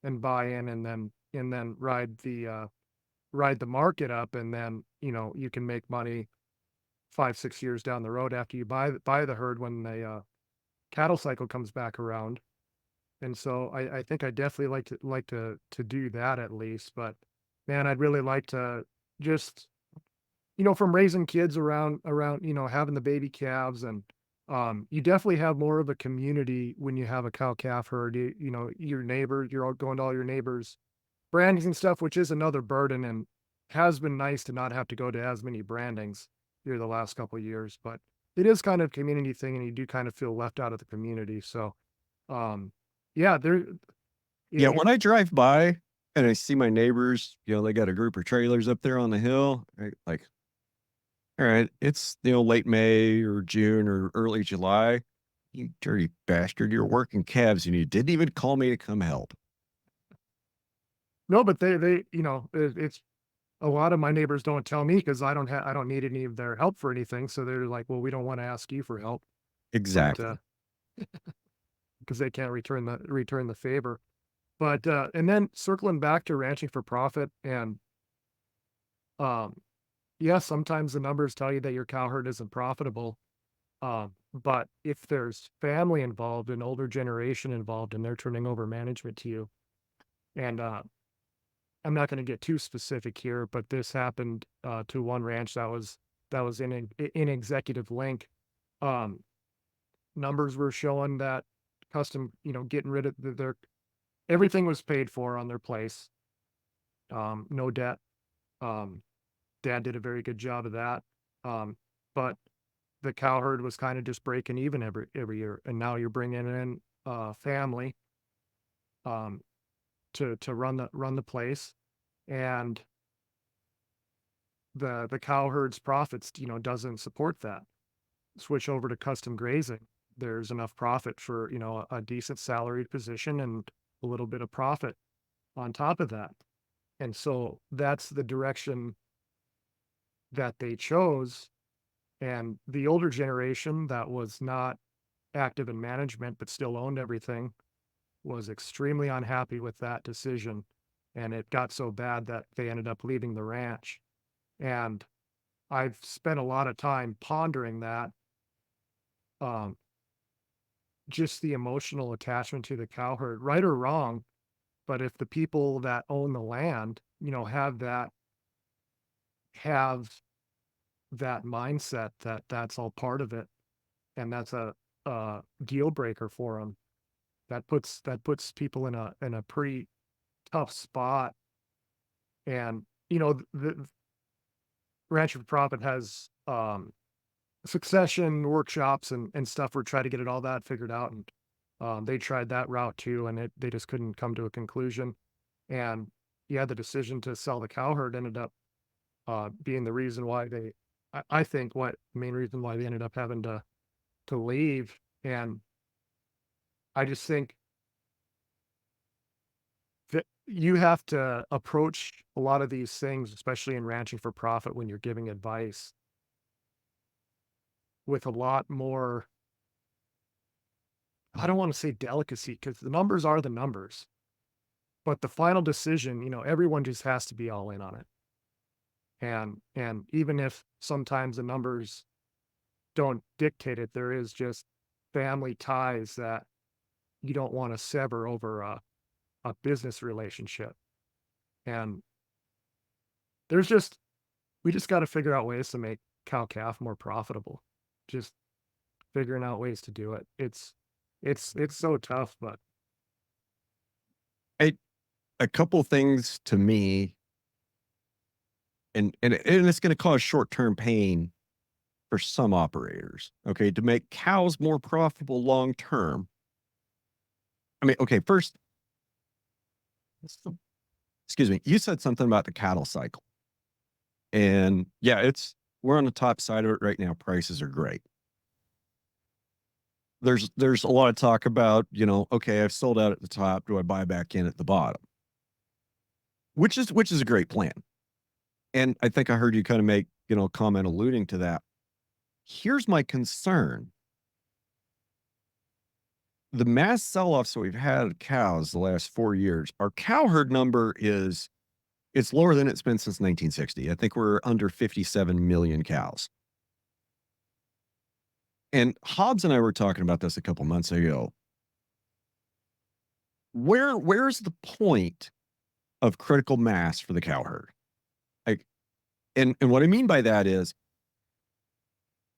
and buy in, and then ride the market up, and then you can make money 5 6 years down the road after you buy the herd when the cattle cycle comes back around. And so I think I definitely like to do that at least. But man, I'd really like to just, from raising kids around, having the baby calves, and you definitely have more of a community when you have a cow calf herd. Your neighbor, you're all going to all your neighbors brandings and stuff, which is another burden, and has been nice to not have to go to as many brandings here the last couple of years. But it is kind of a community thing, and you do kind of feel left out of the community. So um yeah, there
Yeah,
it,
when I drive by and I see my neighbors, they got a group of trailers up there on the hill, right? Like, all right, it's, late May or June or early July. You dirty bastard, you're working calves and you didn't even call me to come help.
no, but it's a lot of my neighbors don't tell me, because I don't need any of their help for anything. So they're like, well, we don't want to ask you for help. But
Exactly.
because they can't return the favor. But and then circling back to ranching for profit, and um yeah, sometimes the numbers tell you that your cow herd isn't profitable. But if there's family involved, an older generation involved, and they're turning over management to you, and I'm not going to get too specific here, but this happened to one ranch that was in executive link. Um, Numbers were showing that custom, getting rid of their everything was paid for on their place. No debt. Um, Dad did a very good job of that. Um, but the cow herd was kind of just breaking even every year, and now you're bringing in family um, to run the place, and the cow herd's profits, doesn't support that. Switch over to custom grazing. There's enough profit for a decent salaried position and a little bit of profit on top of that. And so that's the direction that they chose. And the older generation that was not active in management but still owned everything was extremely unhappy with that decision. And it got so bad that they ended up leaving the ranch. And I've spent a lot of time pondering that, um, just the emotional attachment to the cow herd, right or wrong. But if the people that own the land, have that mindset that that's all part of it, and that's a deal breaker for them, that puts people in a pretty tough spot. And the Rancher for Profit has succession workshops and stuff. We're trying to get it all that figured out, and they tried that route too, and they just couldn't come to a conclusion. And yeah, the decision to sell the cow herd ended up being the reason why I think what main reason why they ended up having to leave. And I just think that you have to approach a lot of these things, especially in ranching for profit, when you're giving advice, with a lot more, I don't want to say delicacy, because the numbers are the numbers, but the final decision, everyone just has to be all in on it. And even if sometimes the numbers don't dictate it, there is just family ties that you don't want to sever over a business relationship. And there's just we just got to figure out ways to make cow calf more profitable. Just figuring out ways to do it. It's so tough, but
I, a couple things to me, and it's going to cause short-term pain for some operators. Okay, to make cows more profitable long term. I mean, okay, first, excuse me, you said something about the cattle cycle. And yeah, we're on the top side of it right now. Prices are great. There's a lot of talk about, okay, I've sold out at the top. Do I buy back in at the bottom? Which is a great plan. And I think I heard you kind of make, a comment alluding to that. Here's my concern. The mass sell-offs that we've had of cows the last 4 years, our cow herd number it's lower than it's been since 1960. I think we're under 57 million cows. And Hobbs and I were talking about this a couple months ago. Where's the point of critical mass for the cow herd? Like, and what I mean by that is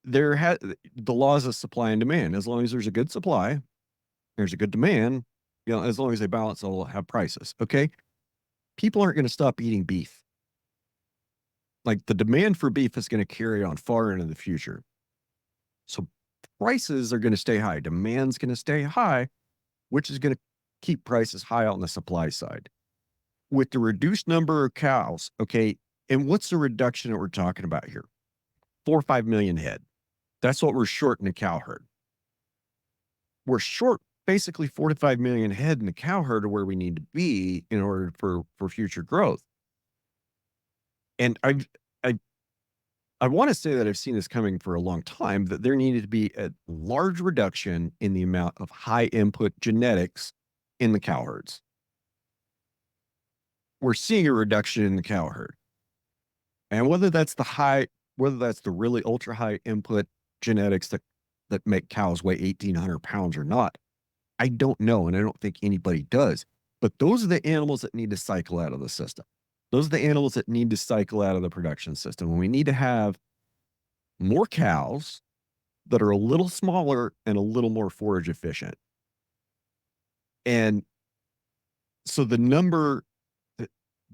the laws of supply and demand. As long as there's a good supply, there's a good demand. As long as they balance, they'll have prices. Okay, people aren't going to stop eating beef. Like, the demand for beef is going to carry on far into the future. So prices are going to stay high. Demand's going to stay high, which is going to keep prices high on the supply side. With the reduced number of cows, okay, and what's the reduction that we're talking about here? 4 or 5 million head. That's what we're short in the cow herd. We're short basically 4 to 5 million head in the cow herd, of where we need to be in order for future growth. And I want to say that I've seen this coming for a long time, that there needed to be a large reduction in the amount of high input genetics in the cow herds. We're seeing a reduction in the cow herd. And whether that's the really ultra high input genetics that make cows weigh 1,800 pounds or not, I don't know. And I don't think anybody does. But those are the animals that need to cycle out of the system. Those are the animals that need to cycle out of the production system. And we need to have more cows that are a little smaller and a little more forage efficient. And so the number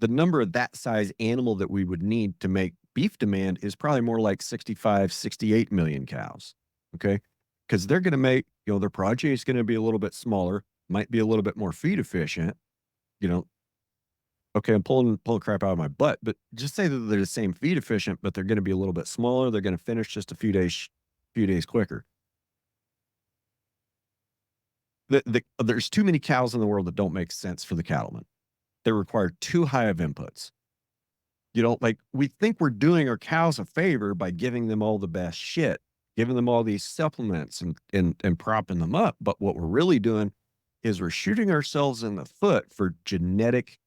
of that size animal that we would need to make beef demand is probably more like 65, 68 million cows. Okay. Because they're going to make, their progeny is going to be a little bit smaller, might be a little bit more feed efficient. Okay, I'm pulling crap out of my butt, but just say that they're the same feed efficient, but they're going to be a little bit smaller. They're going to finish just a few days quicker. There's too many cows in the world that don't make sense for the cattlemen. They require too high of inputs. Like, we think we're doing our cows a favor by giving them all the best shit, giving them all these supplements and propping them up. But what we're really doing is we're shooting ourselves in the foot for genetic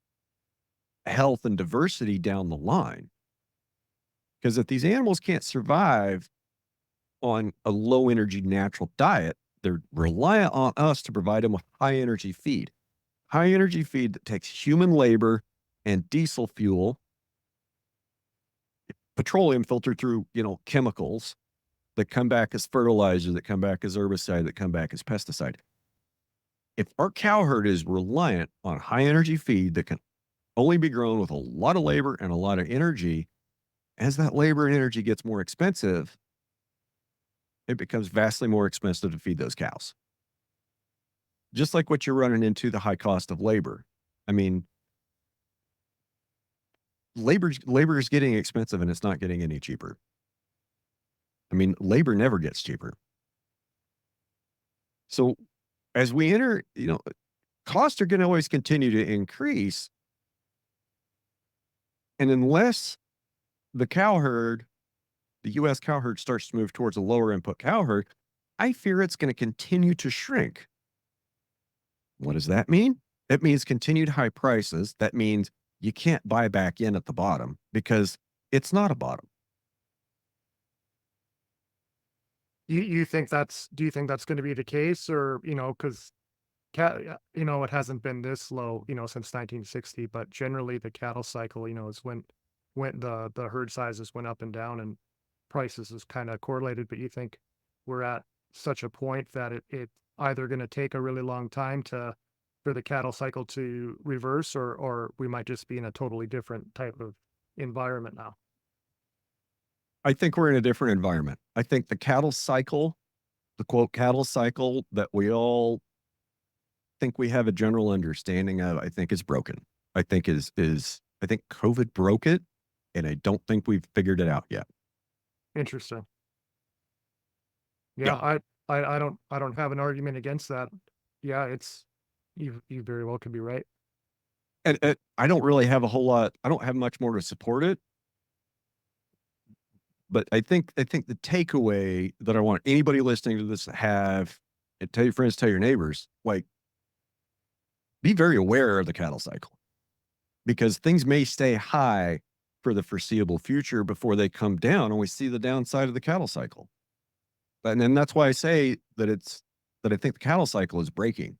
health and diversity down the line. Because if these animals can't survive on a low energy natural diet, they're reliant on us to provide them with high energy feed. High energy feed that takes human labor and diesel fuel, petroleum filtered through, chemicals that come back as fertilizer, that come back as herbicide, that come back as pesticide. If our cow herd is reliant on high energy feed that can only be grown with a lot of labor and a lot of energy, as that labor and energy gets more expensive, it becomes vastly more expensive to feed those cows. Just like what you're running into the high cost of labor. I mean, labor is getting expensive and it's not getting any cheaper. I mean, labor never gets cheaper. So as we enter, costs are going to always continue to increase. And unless the cow herd, the US cow herd starts to move towards a lower input cow herd, I fear it's going to continue to shrink. What does that mean? It means continued high prices. That means you can't buy back in at the bottom because it's not a bottom.
You think that's do you think that's gonna be the case? Or, because it hasn't been this low, since 1960, but generally the cattle cycle, is when the herd sizes went up and down and prices is kinda correlated, but you think we're at such a point that it either gonna take a really long time for the cattle cycle to reverse, or we might just be in a totally different type of environment now?
I think we're in a different environment. I think the cattle cycle, the quote cattle cycle that we all think we have a general understanding of, I think is broken. I think I think COVID broke it, and I don't think we've figured it out yet.
Interesting. Yeah,
Yeah.
I don't have an argument against that. Yeah, you very well could be right.
And I don't really have a whole lot. I don't have much more to support it, but I think the takeaway that I want anybody listening to this to have, and tell your friends, tell your neighbors, like, be very aware of the cattle cycle because things may stay high for the foreseeable future before they come down, and we see the downside of the cattle cycle. And then that's why I say that I think the cattle cycle is breaking.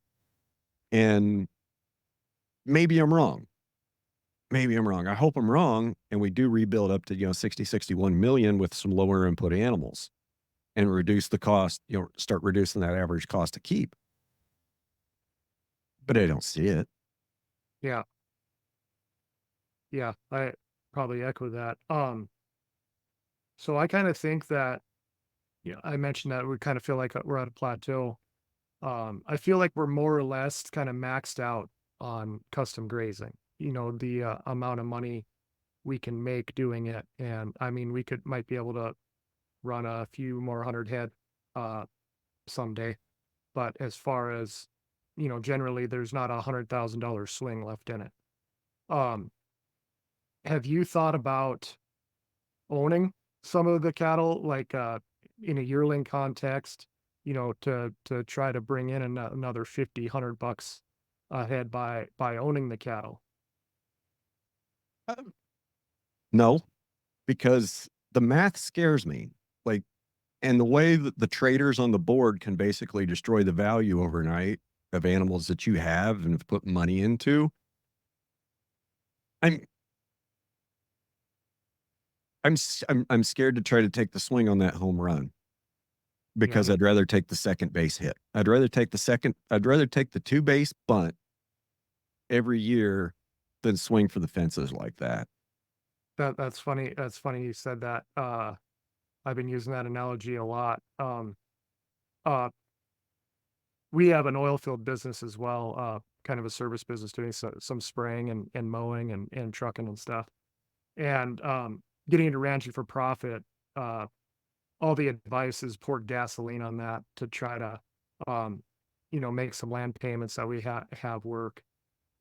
And maybe I'm wrong. Maybe I'm wrong. I hope I'm wrong. And we do rebuild up to, 60, 61 million with some lower input animals and reduce the cost, start reducing that average cost to keep. But I don't see it.
Yeah, yeah, I probably echo that. So I kind of think that, I mentioned that we kind of feel like we're at a plateau. I feel like we're more or less kind of maxed out on custom grazing. The amount of money we can make doing it, and I mean, we might be able to run a few more hundred head uh, someday. But as far as generally, there's not $100,000 swing left in it. Um, have you thought about owning some of the cattle, like, in a yearling context, to try to bring in another 50, $100 a head by owning the cattle?
Um, No, because the math scares me. Like, and the way that the traders on the board can basically destroy the value overnight of animals that you have and have put money into. I'm I'm scared to try to take the swing on that home run
Yeah,
because I'd rather take the second base hit. I'd rather take the two base bunt every year than swing for the fences like that.
that's funny. That's funny you said that. I've been using that analogy a lot. Uh, we have an oil field business as well, kind of a service business doing some spraying and mowing and trucking and stuff. And getting into ranching for profit, uh, all the advice is pour gasoline on that to try to, um, make some land payments that we have work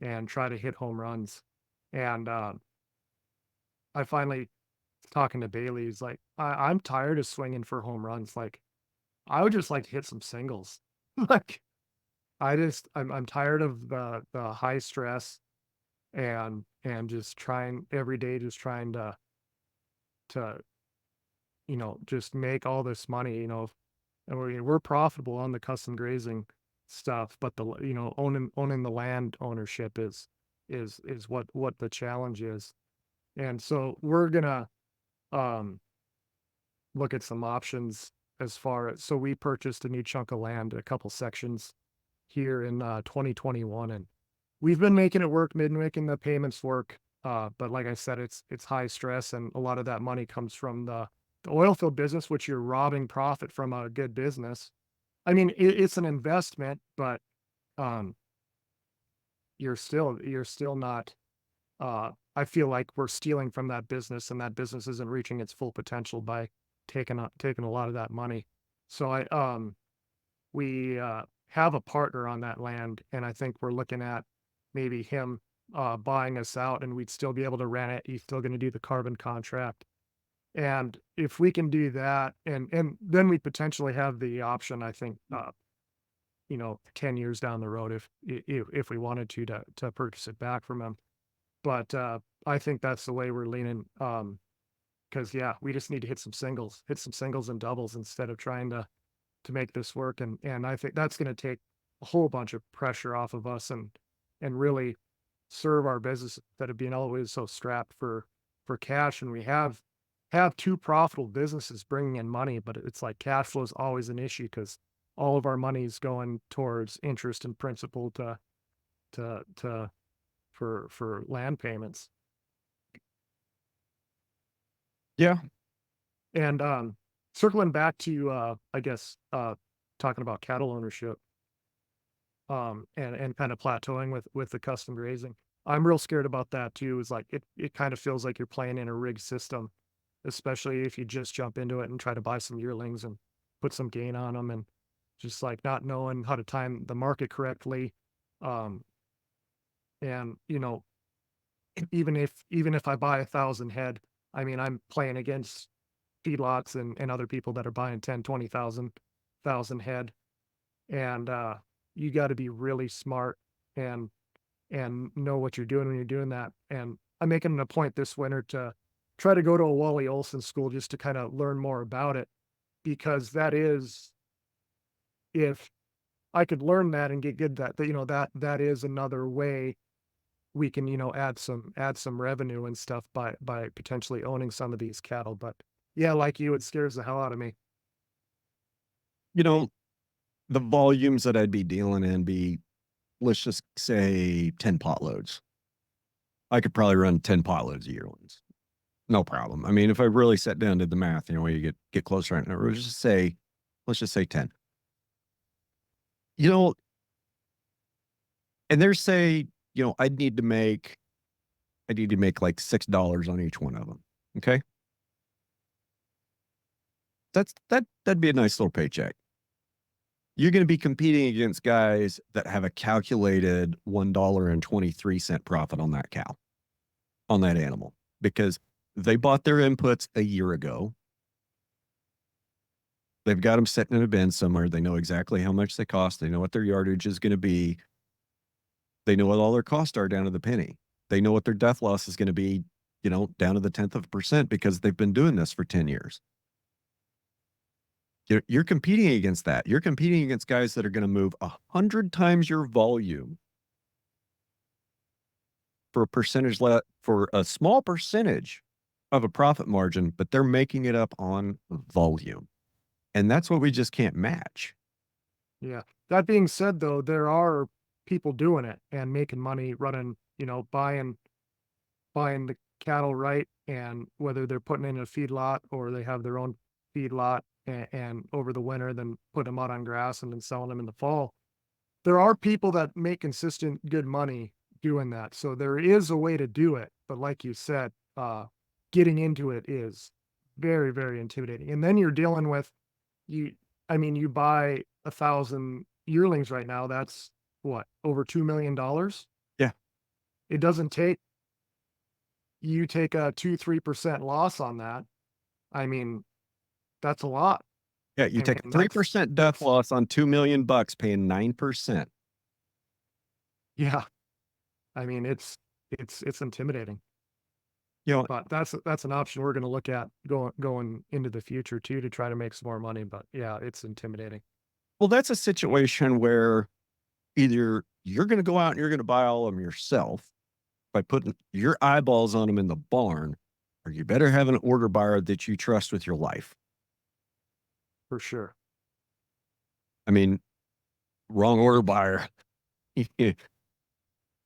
and try to hit home runs. And I finally talking to Bailey, he's like, I'm tired of swinging for home runs. Like, I would just like to hit some singles. Like, I'm tired of the high stress and just trying every day, just trying to just make all this money, and we're profitable on the custom grazing stuff, but owning the land ownership is what the challenge is. And so we're gonna um look at some options as far as, so we purchased a new chunk of land, a couple sections here in 2021, and we've been making it work, been making the payments work. But like I said, it's high stress, and a lot of that money comes from the oil field business, which you're robbing profit from a good business. I mean, it's an investment, but um, you're still not. I feel like we're stealing from that business, and that business isn't reaching its full potential by taking a lot of that money. So we have a partner on that land, and I think we're looking at maybe him buying us out, and we'd still be able to rent it. He's still going to do the carbon contract, and if we can do that, and then we potentially have the option, I think, 10 years down the road, if we wanted to purchase it back from him. But I think that's the way we're leaning. Because yeah, we just need to hit some singles and doubles instead of trying to make this work. And I think that's going to take a whole bunch of pressure off of us, and really serve our business that have been always so strapped for cash. And we have two profitable businesses bringing in money, but it's like cash flow is always an issue because all of our money is going towards interest and principal to for land payments.
Yeah.
And circling back to I guess talking about cattle ownership, and kind of plateauing with the custom grazing. I'm real scared about that too. Is like it kind of feels like you're playing in a rigged system, especially if you just jump into it and try to buy some yearlings and put some gain on them, and just like not knowing how to time the market correctly. Um, and even if I buy 1,000 head, I mean, I'm playing against feedlots and other people that are buying 10, 20,000 head. And you got to be really smart and know what you're doing when you're doing that. And I'm making it a point this winter to try to go to a Wally Olson school just to kind of learn more about it, because that is, if I could learn that and get good at that, that is another way we can, add some revenue and stuff by potentially owning some of these cattle. But yeah, like you, it scares the hell out of me.
You know, the volumes that I'd be dealing in be, let's just say 10 pot loads. I could probably run 10 pot loads of yearlings. No problem. I mean, if I really sat down and did the math, you get closer right now. Let's just say 10. And there's say, I need to make like $6 on each one of them. Okay. That'd be a nice little paycheck. You're going to be competing against guys that have a calculated $1.23 profit on that cow, on that animal, because they bought their inputs a year ago. They've got them sitting in a bin somewhere. They know exactly how much they cost. They know what their yardage is going to be. They know what all their costs are down to the penny. They know what their death loss is going to be, down to the 10th of a percent, because they've been doing this for 10 years. You're competing against that. You're competing against guys that are going to move 100 times your volume for for a small percentage of a profit margin, but they're making it up on volume. And that's what we just can't match.
Yeah. That being said, though, there are people doing it and making money running, buying the cattle right, and whether they're putting in a feedlot or they have their own feedlot, and over the winter, then put them out on grass and then selling them in the fall. There are people that make consistent good money doing that. So there is a way to do it. But like you said, getting into it is very, very intimidating. And then you're dealing with you. I mean, you buy 1,000 yearlings right now. That's what, over $2 million.
Yeah.
It doesn't take you take a 2-3% loss on that. I mean, that's a lot.
Yeah. You take a
And
3% death loss on $2 million, paying 9%.
yeah. I mean, it's intimidating.
You know,
But that's an option we're gonna look at going into the future too to try to make some more money, but yeah, it's intimidating.
well, that's a situation where either you're going to go out and you're going to buy all of them yourself by putting your eyeballs on them in the barn, or you better have an order buyer that you trust with your life.
For sure.
I mean, wrong order buyer.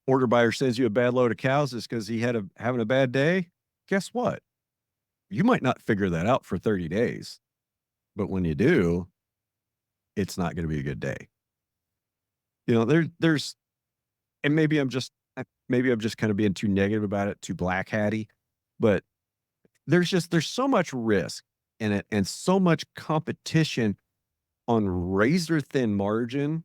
Order buyer sends you a bad load of cows just because he had having a bad day. Guess what? You might not figure that out for 30 days, but when you do, it's not going to be a good day. There's, and maybe I'm just kind of being too negative about it, too black hatty, but there's so much risk in it and so much competition on razor thin margin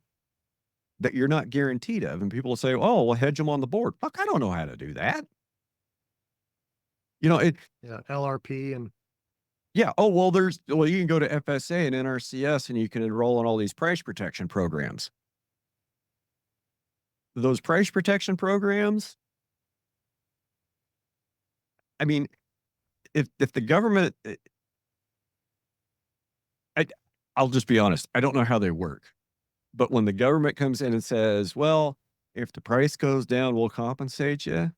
that you're not guaranteed of. And people will say, "Oh, well, hedge them on the board." Fuck, I don't know how to do that. You know, it
Yeah, LRP and
Yeah. Oh, well, you can go to FSA and NRCS and you can enroll in all these price protection programs. Those price protection programs, I mean, if the government, I, I'll just be honest, I don't know how they work. But when the government comes in and says, "Well, if the price goes down, we'll compensate you,"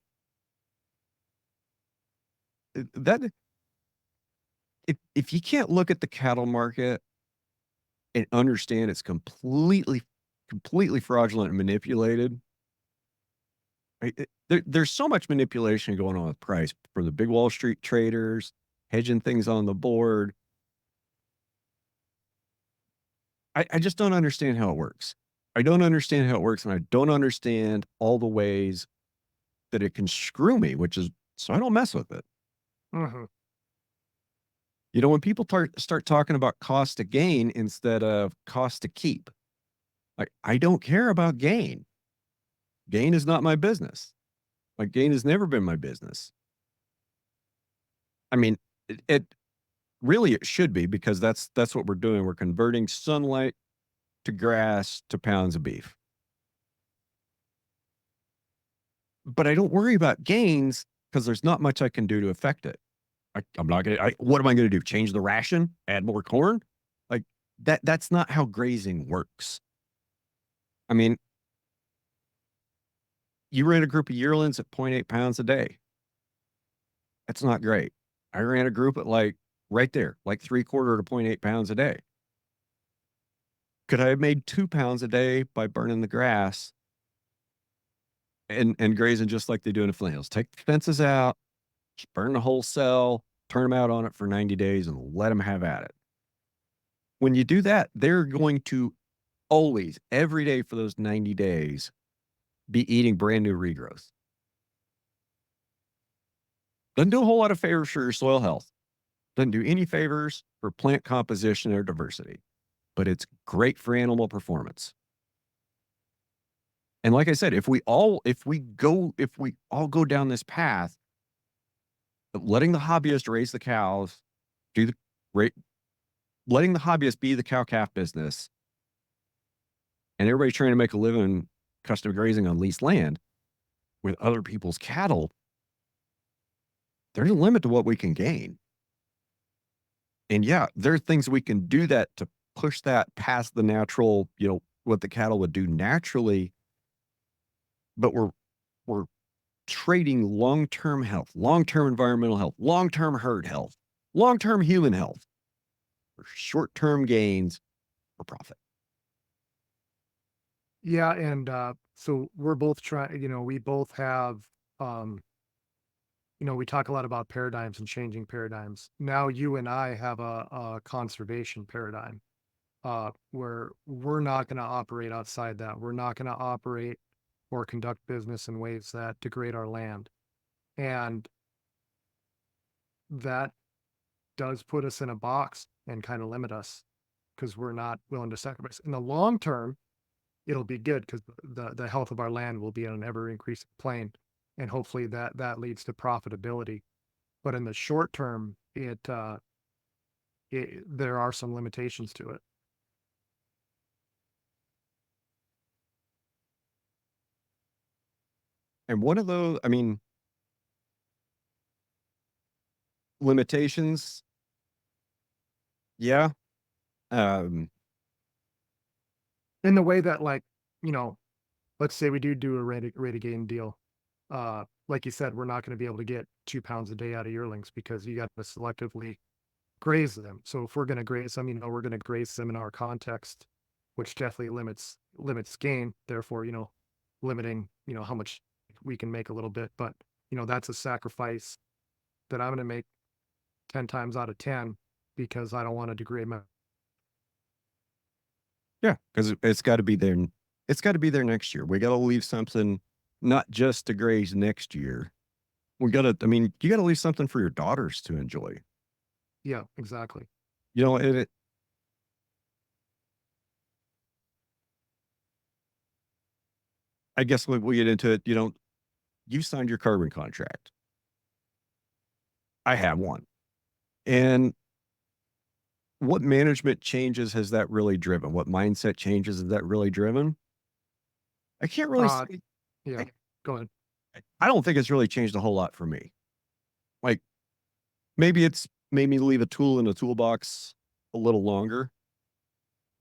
that if you can't look at the cattle market and understand it's completely fraudulent and manipulated. Right? There's so much manipulation going on with price from the big Wall Street traders, hedging things on the board. I just don't understand how it works. I don't understand how it works, and I don't understand all the ways that it can screw me, which is so I don't mess with it.
mhm.
When people start talking about cost to gain instead of cost to keep, like I don't care about gain. Gain is not my business. Like gain has never been my business. I mean, it really it should be because that's what we're doing. We're converting sunlight to grass to pounds of beef. But I don't worry about gains because there's not much I can do to affect it. I'm not gonna. What am I going to do? Change the ration? Add more corn? Like that's not how grazing works. I mean, you ran a group of yearlings at 0.8 pounds a day. That's not great. I ran a group at like right there, like 3/4 to 0.8 pounds a day. Could I have made 2 pounds a day by burning the grass and grazing just like they do in the Flint Hills? Take the fences out, just burn the whole cell, turn them out on it for 90 days and let them have at it. When you do that, they're going to always, every day for those 90 days, be eating brand new regrowth. Doesn't do a whole lot of favors for your soil health. Doesn't do any favors for plant composition or diversity, but it's great for animal performance. And like I said, if we all go down this path of letting the hobbyist raise the cows, do the ra- letting the hobbyist be the cow calf business, and everybody trying to make a living custom grazing on leased land with other people's cattle, there's a limit to what we can gain. And yeah, there are things we can do that to push that past the natural, what the cattle would do naturally, but we're trading long-term health, long-term environmental health, long-term herd health, long-term human health for short-term gains for profit.
Yeah, and, so we're both trying we both have, um we talk a lot about paradigms and changing paradigms. Now you and I have a conservation paradigm, where we're not gonna operate outside that. We're not gonna operate or conduct business in ways that degrade our land, and that does put us in a box and kinda limit us because 'cause we're not willing to sacrifice. In the long term, it'll be good because the health of our land will be on an ever increasing plane, and hopefully that leads to profitability. But in the short term, there are some limitations to it.
And one of those, I mean, limitations. Yeah. Um,
In the way that, like, let's say we do a rate of gain deal. Like you said, we're not going to be able to get 2 pounds a day out of yearlings because you got to selectively graze them. So if we're going to graze them, we're going to graze them in our context, which definitely limits gain. Therefore, limiting, how much we can make a little bit. But that's a sacrifice that I'm going to make 10 times out of 10 because I don't want to degrade my.
yeah, because it's got to be there. It's got to be there next year. We got to leave something, not just to graze next year. We got to. I mean, you got to leave something for your daughters to enjoy.
Yeah, exactly.
You know, and I guess when we get into it, you signed your carbon contract. I have one, and what management changes has that really driven? What mindset changes has that really driven? I can't really
Uh,
say.
yeah.
I,
Go ahead.
I don't think it's really changed a whole lot for me. Like maybe it's made me leave a tool in the toolbox a little longer.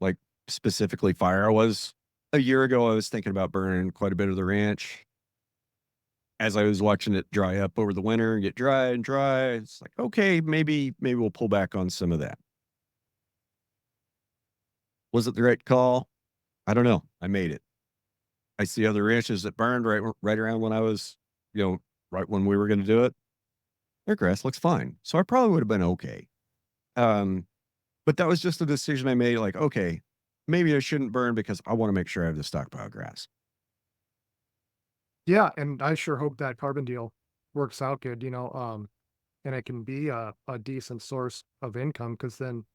Like specifically fire. I was a year ago. I was thinking about burning quite a bit of the ranch. As I was watching it dry up over the winter and get dry and dry, it's like, okay, maybe we'll pull back on some of that. Was it the right call? I don't know. I made it. I see other ranches that burned right around when I was, you know, right when we were going to do it. Their grass looks fine. So I probably would have been okay. Um, but that was just a decision I made, like, okay, maybe I shouldn't burn because I want to make sure I have the stockpile grass.
Yeah, and I sure hope that carbon deal works out good, and it can be a decent source of income because then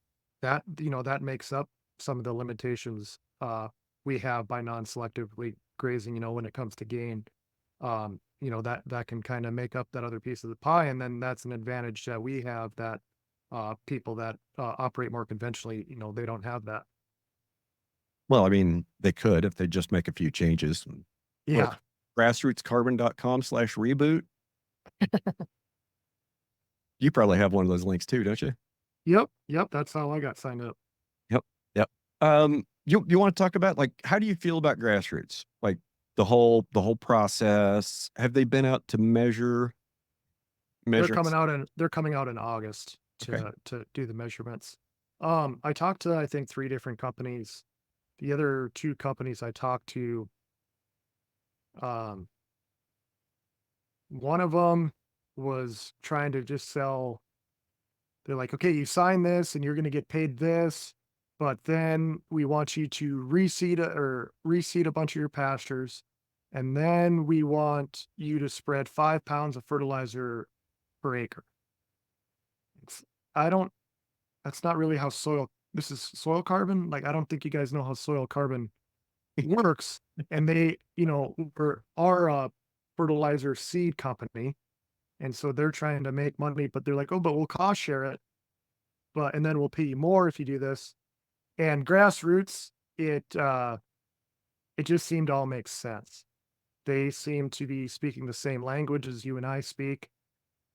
that makes up some of the limitations we have by non-selectively grazing, when it comes to gain. That can kind of make up that other piece of the pie, and then that's an advantage that we have that people that operate more conventionally, they don't have that.
Well, I mean, they could if they just make a few changes. What,
Yeah.
grassrootscarbon.com/reboot? You probably have one of those links too, don't you?
Yep. Yep. That's how I got signed up.
Yep. Yep. You want to talk about like how do you feel about grassroots? Like the whole process. Have they been out to measure?
They're coming out in August
Okay.
to do the measurements. I talked to, I think, 3 different companies. The other 2 companies I talked to, um, one of them was trying to just sell. They're like, "Okay, you sign this and you're gonna get paid this, but then we want you to reseed a bunch of your pastures, and then we want you to spread 5 pounds of fertilizer per acre." It's I don't That's not really how soil this is soil carbon, like, I don't think you guys know how soil carbon works, and they, were are a fertilizer seed company, and so they're trying to make money, but they're like, "Oh, but we'll cost share it, and then we'll pay you more if you do this." And grassroots, it just seemed to all make sense. They seem to be speaking the same language as you and I speak,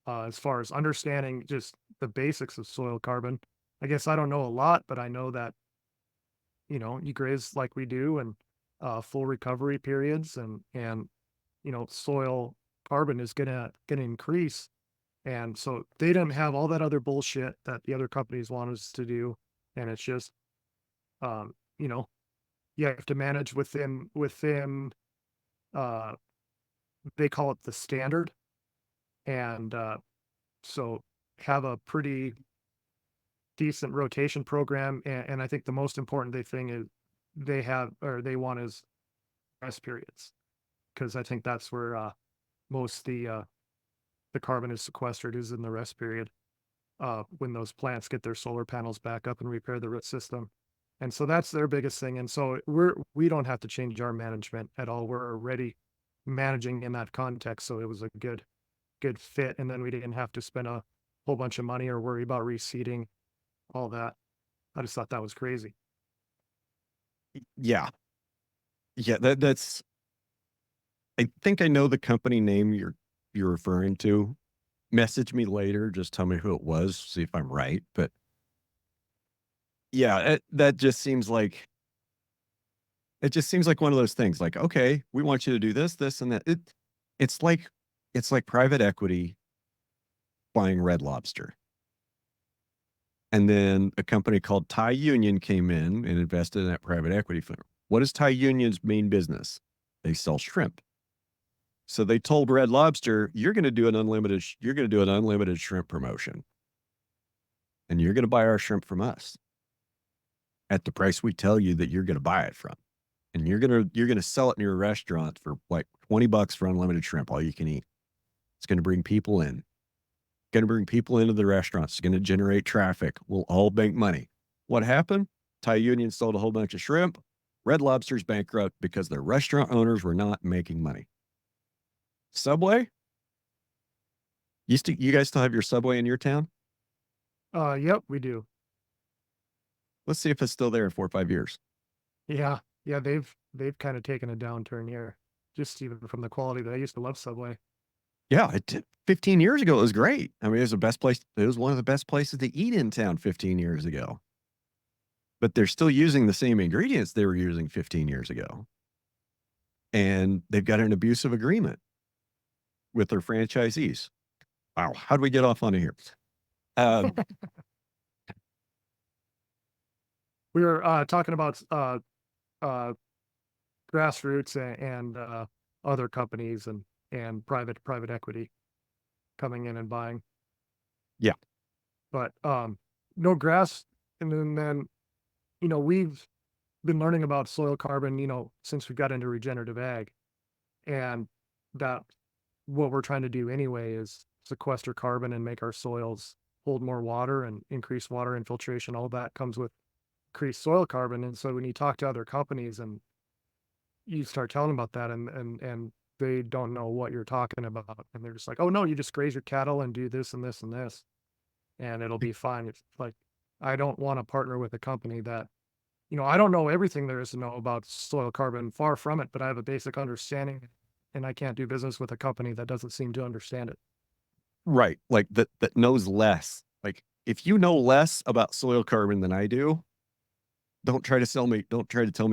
as far as understanding just the basics of soil carbon. I guess I don't know a lot, but I know that you graze like we do and full recovery periods and soil carbon is gonna increase. And so they didn't have all that other bullshit that the other companies want us to do. And it's just um, you know, you have to manage within uh they call it the standard. And so have a pretty decent rotation program. And I think the most important thing is they want is rest periods, because I think that's where most the carbon is sequestered is in the rest period, when those plants get their solar panels back up and repair the root system. And so that's their biggest thing. And so we don't have to change our management at all. We're already managing in that context. So it was a good fit. And then we didn't have to spend a whole bunch of money or worry about reseeding, all that. I just thought that was crazy.
Yeah. Yeah, that's I think I know the company name you're referring to. Message me later. Just tell me who it was. See if I'm right. But yeah, that just seems like one of those things. Like, okay, we want you to do this, this, and that. It's like private equity buying Red Lobster. And then a company called Thai Union came in and invested in that private equity firm. What is Thai Union's main business? They sell shrimp. So they told Red Lobster, you're going to do an unlimited shrimp promotion. And you're going to buy our shrimp from us at the price we tell you that you're going to buy it from. And you're going to sell it in your restaurant for like $20 for unlimited shrimp, all you can eat. It's going to bring people in. Going to bring people into the restaurants. It's going to generate traffic. We'll all bank money. What happened? Thai Union sold a whole bunch of shrimp. Red Lobster's bankrupt because their restaurant owners were not making money. Subway? You guys still have your Subway in your town?
Yep, we do.
Let's see if it's still there in 4 or 5 years.
Yeah, yeah, they've kind of taken a downturn here, just even from the quality that I used to love Subway.
Yeah, 15 years ago, it was great. I mean, it was the best place. It was one of the best places to eat in town 15 years ago. But they're still using the same ingredients they were using 15 years ago. And they've got an abusive agreement with their franchisees. Wow, how do we get off onto here?
We were talking about uh, grassroots and other companies and private equity coming in and buying.
Yeah.
But no grass, and then we've been learning about soil carbon, since we got into regenerative ag, and that what we're trying to do anyway is sequester carbon and make our soils hold more water and increase water infiltration. All that comes with increased soil carbon. And so when you talk to other companies and you start telling them about that, and they don't know what you're talking about, and they're just like, oh no, you just graze your cattle and do this and this and this, and it'll be fine. It's like, I don't want to partner with a company that, I don't know everything there is to know about soil carbon, far from it, but I have a basic understanding, and I can't do business with a company that doesn't seem to understand it.
Right. Like that knows less. Like if you know less about soil carbon than I do, don't try to tell me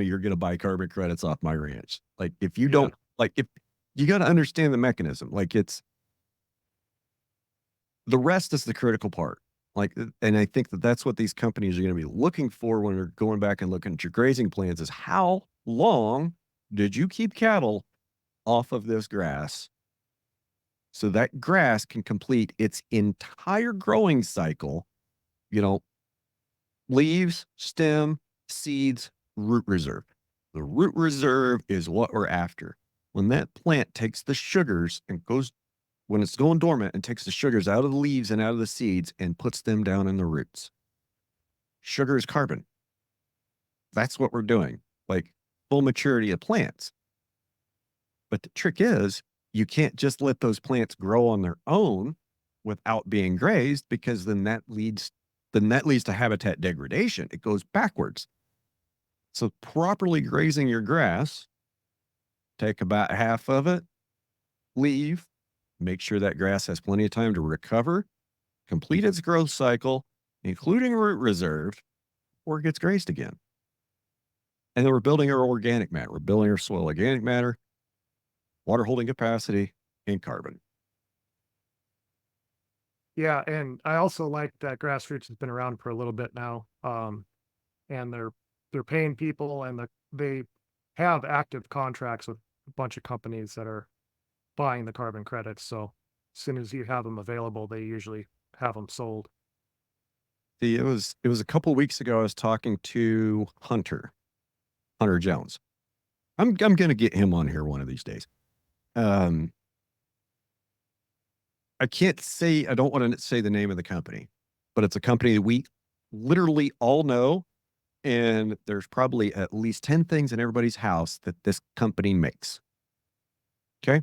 you're going to buy carbon credits off my ranch. Like if you don't, like if you got to understand the mechanism, like the rest is the critical part. Like, and I think that's what these companies are going to be looking for when they're going back and looking at your grazing plans is how long did you keep cattle off of this grass so that grass can complete its entire growing cycle, leaves, stem, seeds, root reserve. The root reserve is what we're after. When that plant takes the sugars and when it's going dormant and takes the sugars out of the leaves and out of the seeds and puts them down in the roots. Sugar is carbon. That's what we're doing, like full maturity of plants. But the trick is you can't just let those plants grow on their own without being grazed, because then that leads to habitat degradation. It goes backwards. So properly grazing your grass, take about half of it, leave, make sure that grass has plenty of time to recover, complete its growth cycle, including root reserve, or it gets grazed again. And then we're building our organic matter. We're building our soil organic matter, water holding capacity, and carbon.
Yeah, and I also like that grassroots has been around for a little bit now, and they're paying people, and they have active contracts with a bunch of companies that are buying the carbon credits. So as soon as you have them available, they usually have them sold.
It was a couple weeks ago. I was talking to Hunter Jones. I'm going to get him on here one of these days. I don't want to say the name of the company, but it's a company that we literally all know. And there's probably at least 10 things in everybody's house that this company makes. Okay.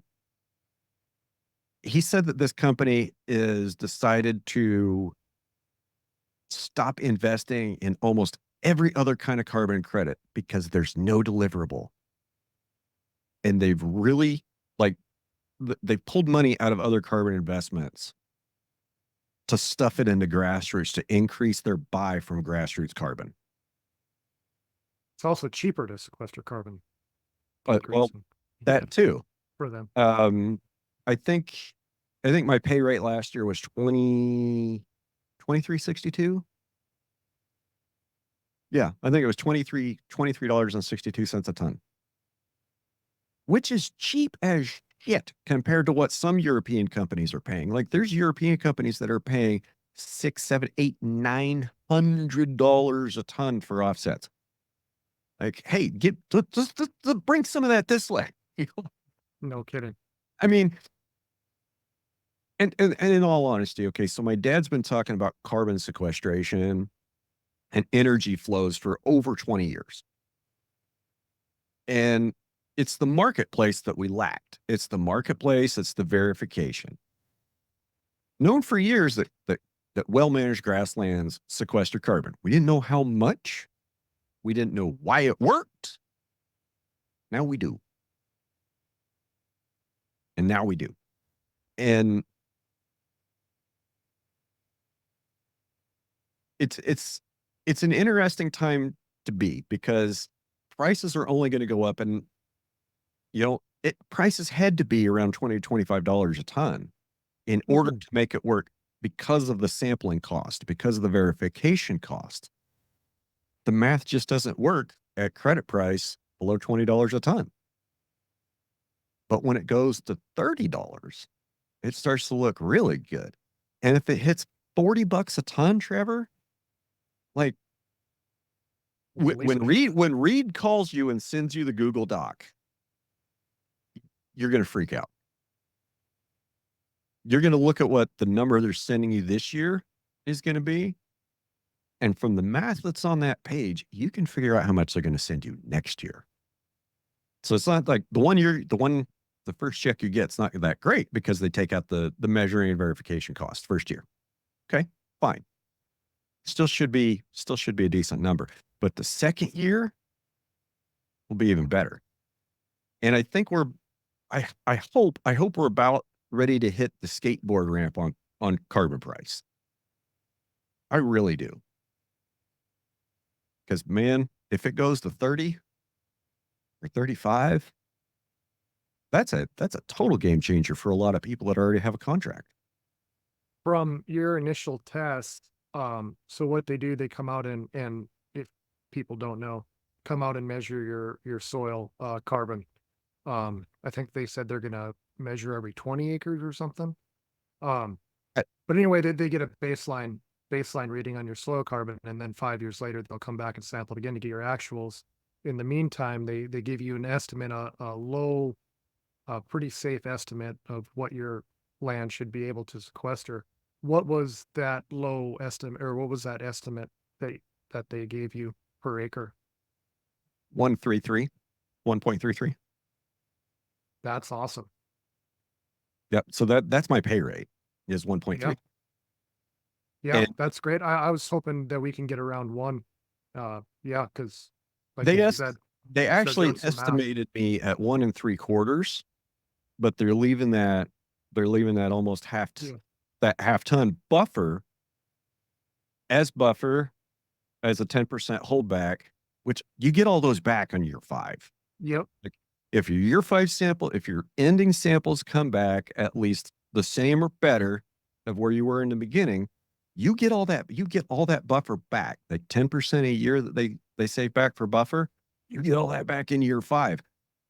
He said that this company is decided to stop investing in almost every other kind of carbon credit because there's no deliverable. And they've really they've pulled money out of other carbon investments to stuff it into grassroots to increase their buy from grassroots carbon.
It's also cheaper to sequester carbon than
But well,
grazing. Yeah,
that too.
for them.
I think my pay rate last year was 23.62. Yeah, I think it was $23.62 a ton, which is cheap as shit compared to what some European companies are paying. Like there's European companies that are paying $6, $7, $8, $900 a ton for offsets. Like, hey, just bring some of that this way.
No kidding.
I mean, and in all honesty, okay, so my dad's been talking about carbon sequestration and energy flows for over 20 years. And it's the marketplace that we lacked. It's the marketplace, it's the verification. Known for years that well-managed grasslands sequester carbon. We didn't know how much. We didn't know why it worked. Now we do. And now we do. And it's an interesting time to be because prices are only going to go up, and prices had to be around $20 to $25 a ton in order to make it work because of the sampling cost, because of the verification cost. The math just doesn't work at credit price below $20 a ton. But when it goes to $30, it starts to look really good. And if it hits $40 a ton, Trevor, like when Reed calls you and sends you the Google Doc, you're going to freak out. You're going to look at what the number they're sending you this year is going to be. And from the math that's on that page, you can figure out how much they're going to send you next year. So it's not like the first check you get, it's not that great because they take out the measuring and verification cost first year. Okay, fine. Still should be a decent number. But the second year will be even better. And I think I hope we're about ready to hit the skateboard ramp on carbon price. I really do. Because man, if it goes to 30 or 35, that's a total game changer for a lot of people that already have a contract.
From your initial test, so what they do, they come out and if people don't know, come out and measure your soil carbon. I think they said they're gonna measure every 20 acres or something. Um,
Uh,
but anyway, they get a baseline reading on your soil carbon, and then 5 years later they'll come back and sample it again to get your actuals. In the meantime, they give you an estimate, a low, pretty safe estimate of what your land should be able to sequester. What was that low estimate, or what was that estimate that they gave you per acre?
1.33.
That's awesome.
Yep. So that's my pay rate is 1.3.
Yeah. Yeah,
And
that's great. I was hoping that we can get around one. Yeah, because like
they
you
est-
said,
they
start doing
actually
some math.
estimated me at 1.75, but they're leaving that almost
Yeah.
that half ton buffer as a 10% holdback, which you get all those back on year 5.
Yep.
Like if your year 5 sample, if your ending samples come back at least the same or better of where you were in the beginning, you get all that buffer back. Like 10% a year that they save back for buffer, you get all that back in year 5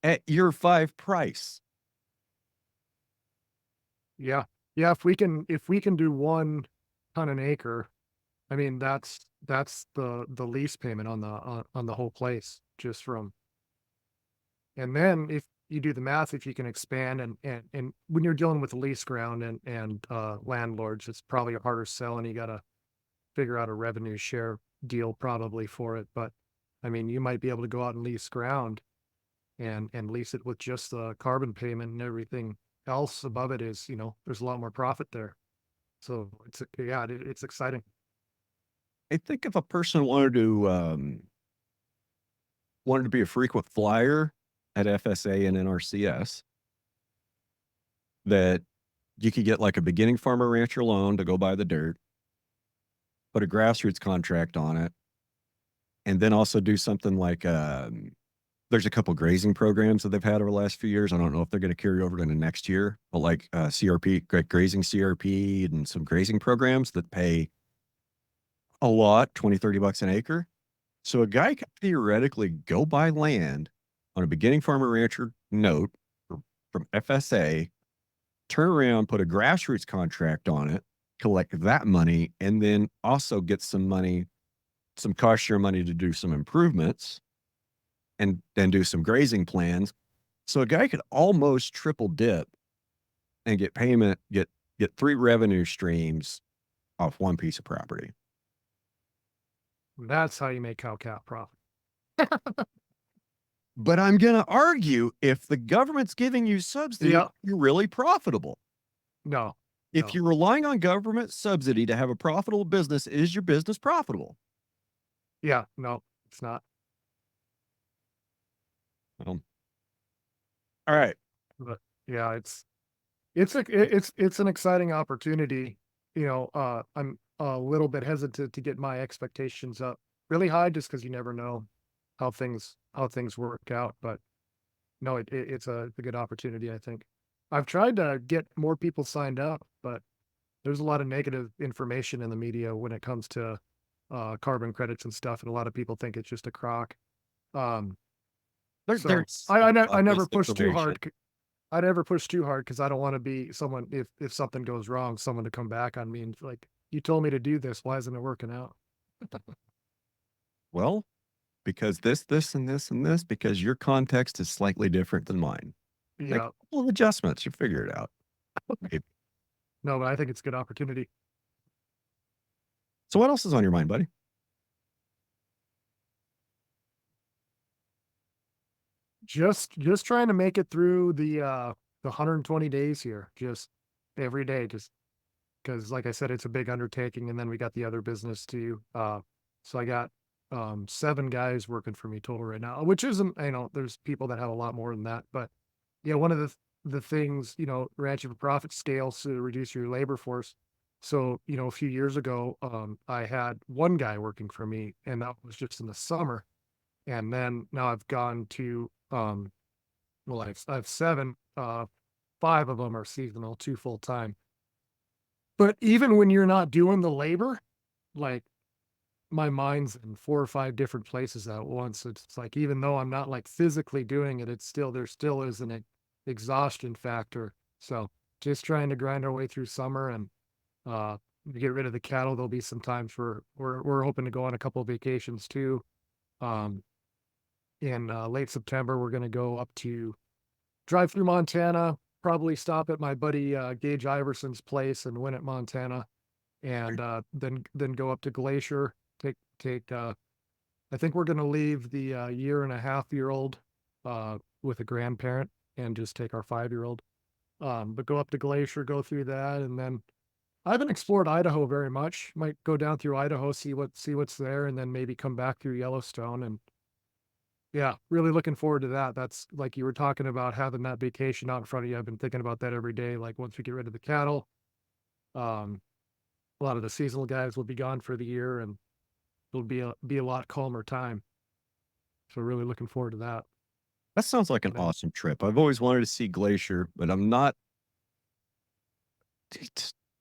at year 5 price.
Yeah. Yeah. If we can do 1 ton an acre, I mean that's the lease payment on the whole place just from. And then if you do the math, if you can expand and when you're dealing with lease ground and landlords, it's probably a harder sell, and you got to figure out a revenue share deal probably for it. But I mean, you might be able to go out and lease ground and lease it with just the carbon payment, and everything else above it is, there's a lot more profit there. So it's exciting.
I think if a person wanted to be a frequent flyer at FSA and NRCS, that you could get like a beginning farmer rancher loan to go buy the dirt, put a grassroots contract on it, and then also do something like there's a couple grazing programs that they've had over the last few years. I don't know if they're going to carry over into next year, but like CRP, grazing CRP, and some grazing programs that pay a lot, 20, $30 an acre. So a guy could theoretically go buy land on a beginning farmer rancher note from FSA, turn around, put a grassroots contract on it, collect that money, and then also get some money, some cost share money to do some improvements and then do some grazing plans. So a guy could almost triple dip and get payment, get 3 revenue streams off one piece of property.
That's how you make cow profit.
But I'm going to argue if the government's giving you subsidy,
Yeah.
you're really profitable.
No.
If you're relying on government subsidy to have a profitable business, is your business profitable?
Yeah. No, it's not.
All right.
But yeah, it's an exciting opportunity. I'm a little bit hesitant to get my expectations up really high just because you never know how things work out. But no, it's a good opportunity, I think. I've tried to get more people signed up, but there's a lot of negative information in the media when it comes to carbon credits and stuff, and a lot of people think it's just a crock. Um, so
There's
I never push too
misinformation.
hard. I never push too hard because I don't want to be someone if something goes wrong, someone to come back on me and like, you told me to do this. Why isn't it working out?
Well, because this, and this, and this, because your context is slightly different than mine. Make
Yeah.
a couple of adjustments. You figure it out. Okay.
No, but I think it's a good opportunity.
So what else is on your mind, buddy?
Just trying to make it through the 120 days here, just every day, just because like I said, it's a big undertaking, and then we got the other business too. So I got 7 guys working for me total right now, which isn't, there's people that have a lot more than that, but yeah, one of the things, ranching for profit scales to reduce your labor force. So, a few years ago, I had 1 guy working for me, and that was just in the summer. And then now I've gone to, well, I have 7, 5 of them are seasonal, 2 full time. But even when you're not doing the labor, like my mind's in 4 or 5 different places at once. It's like, even though I'm not like physically doing it, there still is an exhaustion factor. So just trying to grind our way through summer and uh get rid of the cattle. There'll be some times for we're hoping to go on a couple of vacations too. Um in late September, we're gonna go up to drive through Montana, probably stop at my buddy Gage Iverson's place in Winnett, Montana, and then go up to Glacier. Take I think we're gonna leave the year and a half year old with a grandparent and just take our 5-year old. But go up to Glacier, go through that, and then I haven't explored Idaho very much. Might go down through Idaho, see what's there, and then maybe come back through Yellowstone. And yeah, really looking forward to that. That's like you were talking about having that vacation out in front of you. I've been thinking about that every day. Like once we get rid of the cattle, um, a lot of the seasonal guys will be gone for the year, and it'll be a lot calmer time. So really looking forward to that.
That sounds like an
And then
awesome trip. I've always wanted to see Glacier, but I'm not.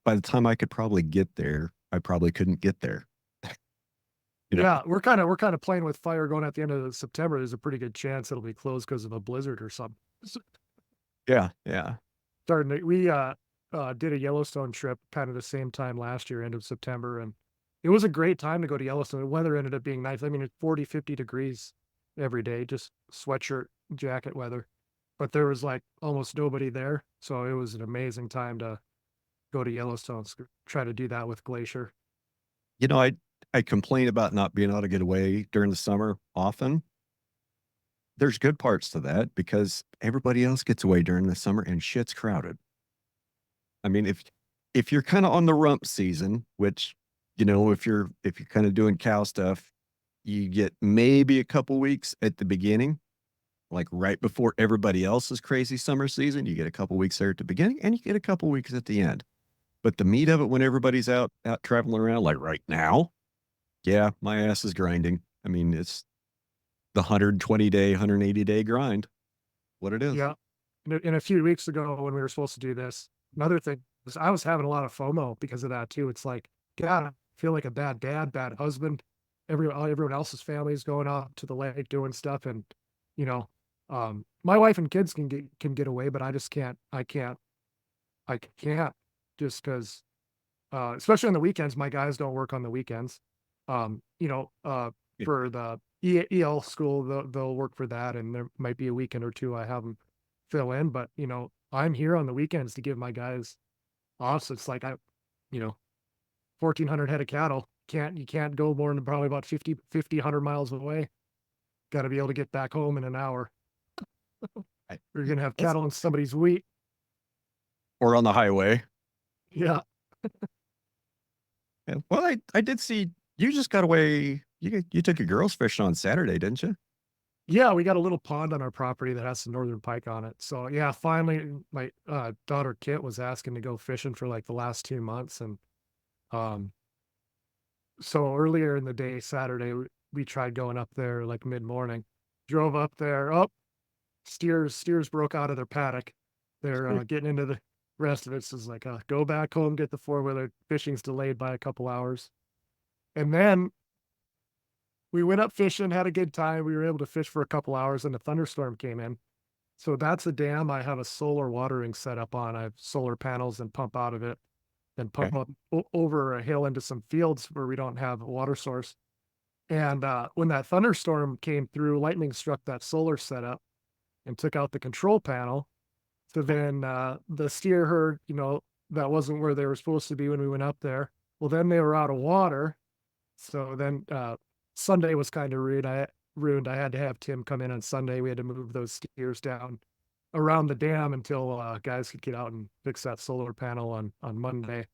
By the time I could probably get there, I probably couldn't get there. You know?
yeah, we're kind of playing with fire going at the end of September. There's a pretty good chance it'll be closed because of a blizzard or something.
Yeah, yeah.
We did a Yellowstone trip kind of the same time last year, end of September, and it was a great time to go to Yellowstone. The weather ended up being nice. I mean, it's 40, 50 degrees every day, just sweatshirt, jacket weather. But there was like almost nobody there. So it was an amazing time to go to Yellowstone, try to do that with Glacier.
You know, I complain about not being able to get away during the summer often. There's good parts to that because everybody else gets away during the summer and shit's crowded. I mean, if you're kind of on the rump season, which, if you're kind of doing cow stuff, you get maybe a couple weeks at the beginning. like right before everybody else's crazy summer season. You get a couple weeks there at the beginning and you get a couple weeks at the end. But the meat of it when everybody's out traveling around, like right now, yeah, my ass is grinding. I mean, it's the 120-day, 180-day grind. What it is.
Yeah. And a few weeks ago when we were supposed to do this, another thing was I was having a lot of FOMO because of that too. It's like, God, I feel like a bad dad, bad husband. Everyone else's family is going out to the lake doing stuff, and you know, my wife and kids can get away, but I just can't. I can't just because, especially on the weekends. My guys don't work on the weekends. You know,
Yeah.
for the EL school, they'll work for that, and there might be a weekend or two I have them fill in. But I'm here on the weekends to give my guys off. So it's like 1,400 head of cattle. You can't go more than probably about 100 miles away. Got to be able to get back home in an hour.
I,
Or you're gonna have
that's
cattle in somebody's wheat.
or on the highway.
Yeah,
Yeah. Well, I did see you just got away. You took your girls fishing on Saturday, didn't you?
yeah. We got a little pond on our property that has some northern pike on it. So yeah, finally, my daughter Kit was asking to go fishing for like the last 2 months, and um, so earlier in the day, Saturday, we tried going up there like mid morning. Drove up there. Oh, steers broke out of their paddock. They're getting into the rest of it. So it's like, go back home, get the four-wheeler. Fishing's delayed by a couple hours. And then we went up fishing, had a good time. We were able to fish for a couple hours, and a thunderstorm came in. So that's a dam I have a solar watering setup on. I have solar panels and pump out of it, then pump
Okay.
up over a hill into some fields where we don't have a water source. And when that thunderstorm came through, lightning struck that solar setup and took out the control panel. So then the steer herd, that wasn't where they were supposed to be when we went up there. Well, then they were out of water. So then Sunday was kind of ruined. I had to have Tim come in on Sunday. We had to move those steers down around the dam until guys could get out and fix that solar panel on Monday.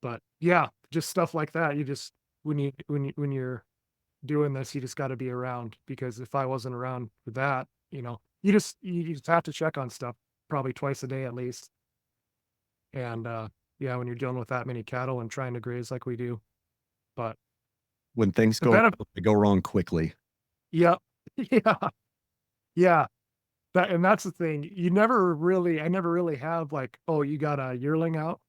But yeah, just stuff like that. You just when you're doing this, you just got to be around, because if I wasn't around for that, you just have to check on stuff probably twice a day at least. And yeah, when you're dealing with that many cattle and trying to graze like we do. But
When things
the
go
benefit,
they go wrong quickly.
yeah, yeah, yeah. That's the thing. I never really have like, oh, you got a yearling out.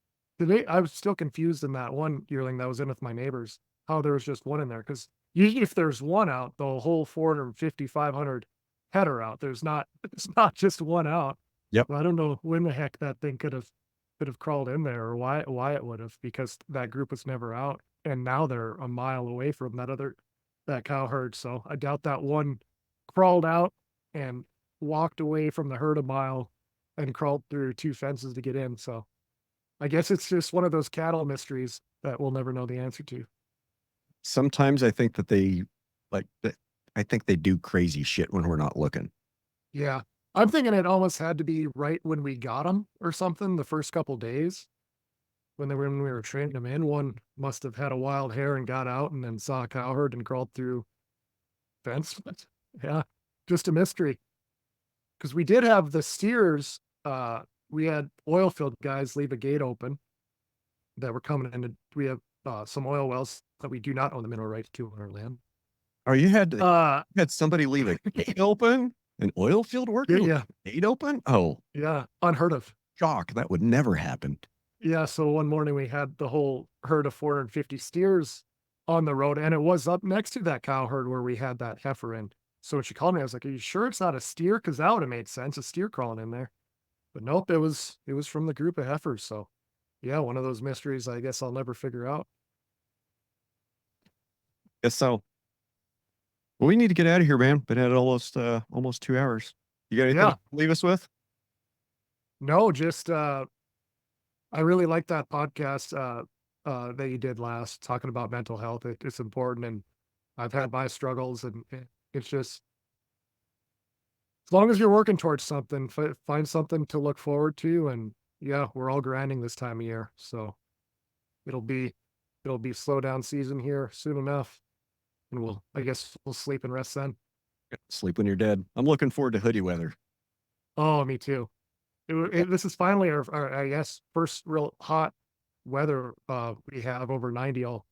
I was still confused in that one yearling that was in with my neighbors, how there was just one in there. Because usually if there's one out, the whole 450, 500 head are out. It's not just one out.
Yep.
Well, I don't know when the heck that thing could have crawled in there, or why it would have, because that group was never out. And now they're a mile away from that cow herd. So I doubt that one crawled out and walked away from the herd a mile and crawled through two fences to get in. So I guess it's just one of those cattle mysteries that we'll never know the answer to.
Sometimes I think that I think they do crazy shit when we're not looking.
Yeah. I'm thinking it almost had to be right when we got them or something, the first couple days when we were training them in. One must have had a wild hair and got out and then saw a cow herd and crawled through fence. But yeah, just a mystery. Because we did have the steers, we had oil field guys leave a gate open that were coming in. We have some oil wells that we do not own the mineral rights to on our land.
Oh, you
Uh,
had somebody leave a gate open? An oil field
yeah,
worker leave
yeah,
a gate open? Oh,
yeah, unheard of.
shock. That would never happen.
Yeah, so one morning we had the whole herd of 450 steers on the road, and it was up next to that cow herd where we had that heifer in. So when she called me, I was like, "Are you sure it's not a steer? Because that would have made sense, a steer crawling in there." But nope, it was from the group of heifers. So yeah, one of those mysteries I guess I'll never figure out.
Guess so. Well, we need to get out of here, man. Been at it almost 2 hours. You got anything
Yeah,
to leave us with?
no, just I really like that podcast that you did last, talking about mental health. It's important, and I've had my struggles, and it's just as long as you're working towards something, find something to look forward to. And yeah, we're all grinding this time of year, so it'll be slow down season here soon enough, and I guess we'll sleep and rest then.
Sleep when you're dead. I'm looking forward to hoodie weather.
Oh, me too. This is finally our, I guess, first real hot weather we have over 90 all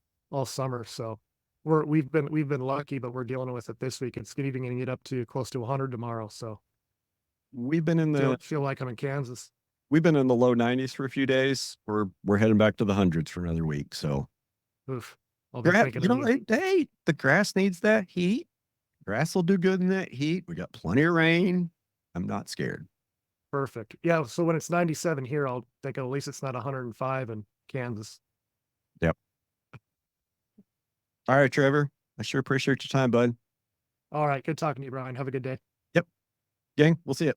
summer. So we've been lucky, but we're dealing with it this week. It's even going to get up to close to 100 tomorrow. So
We've been in the
feel like I'm in Kansas.
we've been in the low 90s for a few days. We're heading back to the hundreds for another week. So
Oof. I'll be thinking of you.
hey, the grass needs that heat. Grass will do good in that heat. We got plenty of rain. I'm not scared.
Perfect. Yeah. So when it's 97 here, I'll think at least it's not 105 in Kansas.
Yep. All right, Trevor. I sure appreciate your time, bud.
All right. Good talking to you, Brian. Have a good day.
Yep. Gang, we'll see you.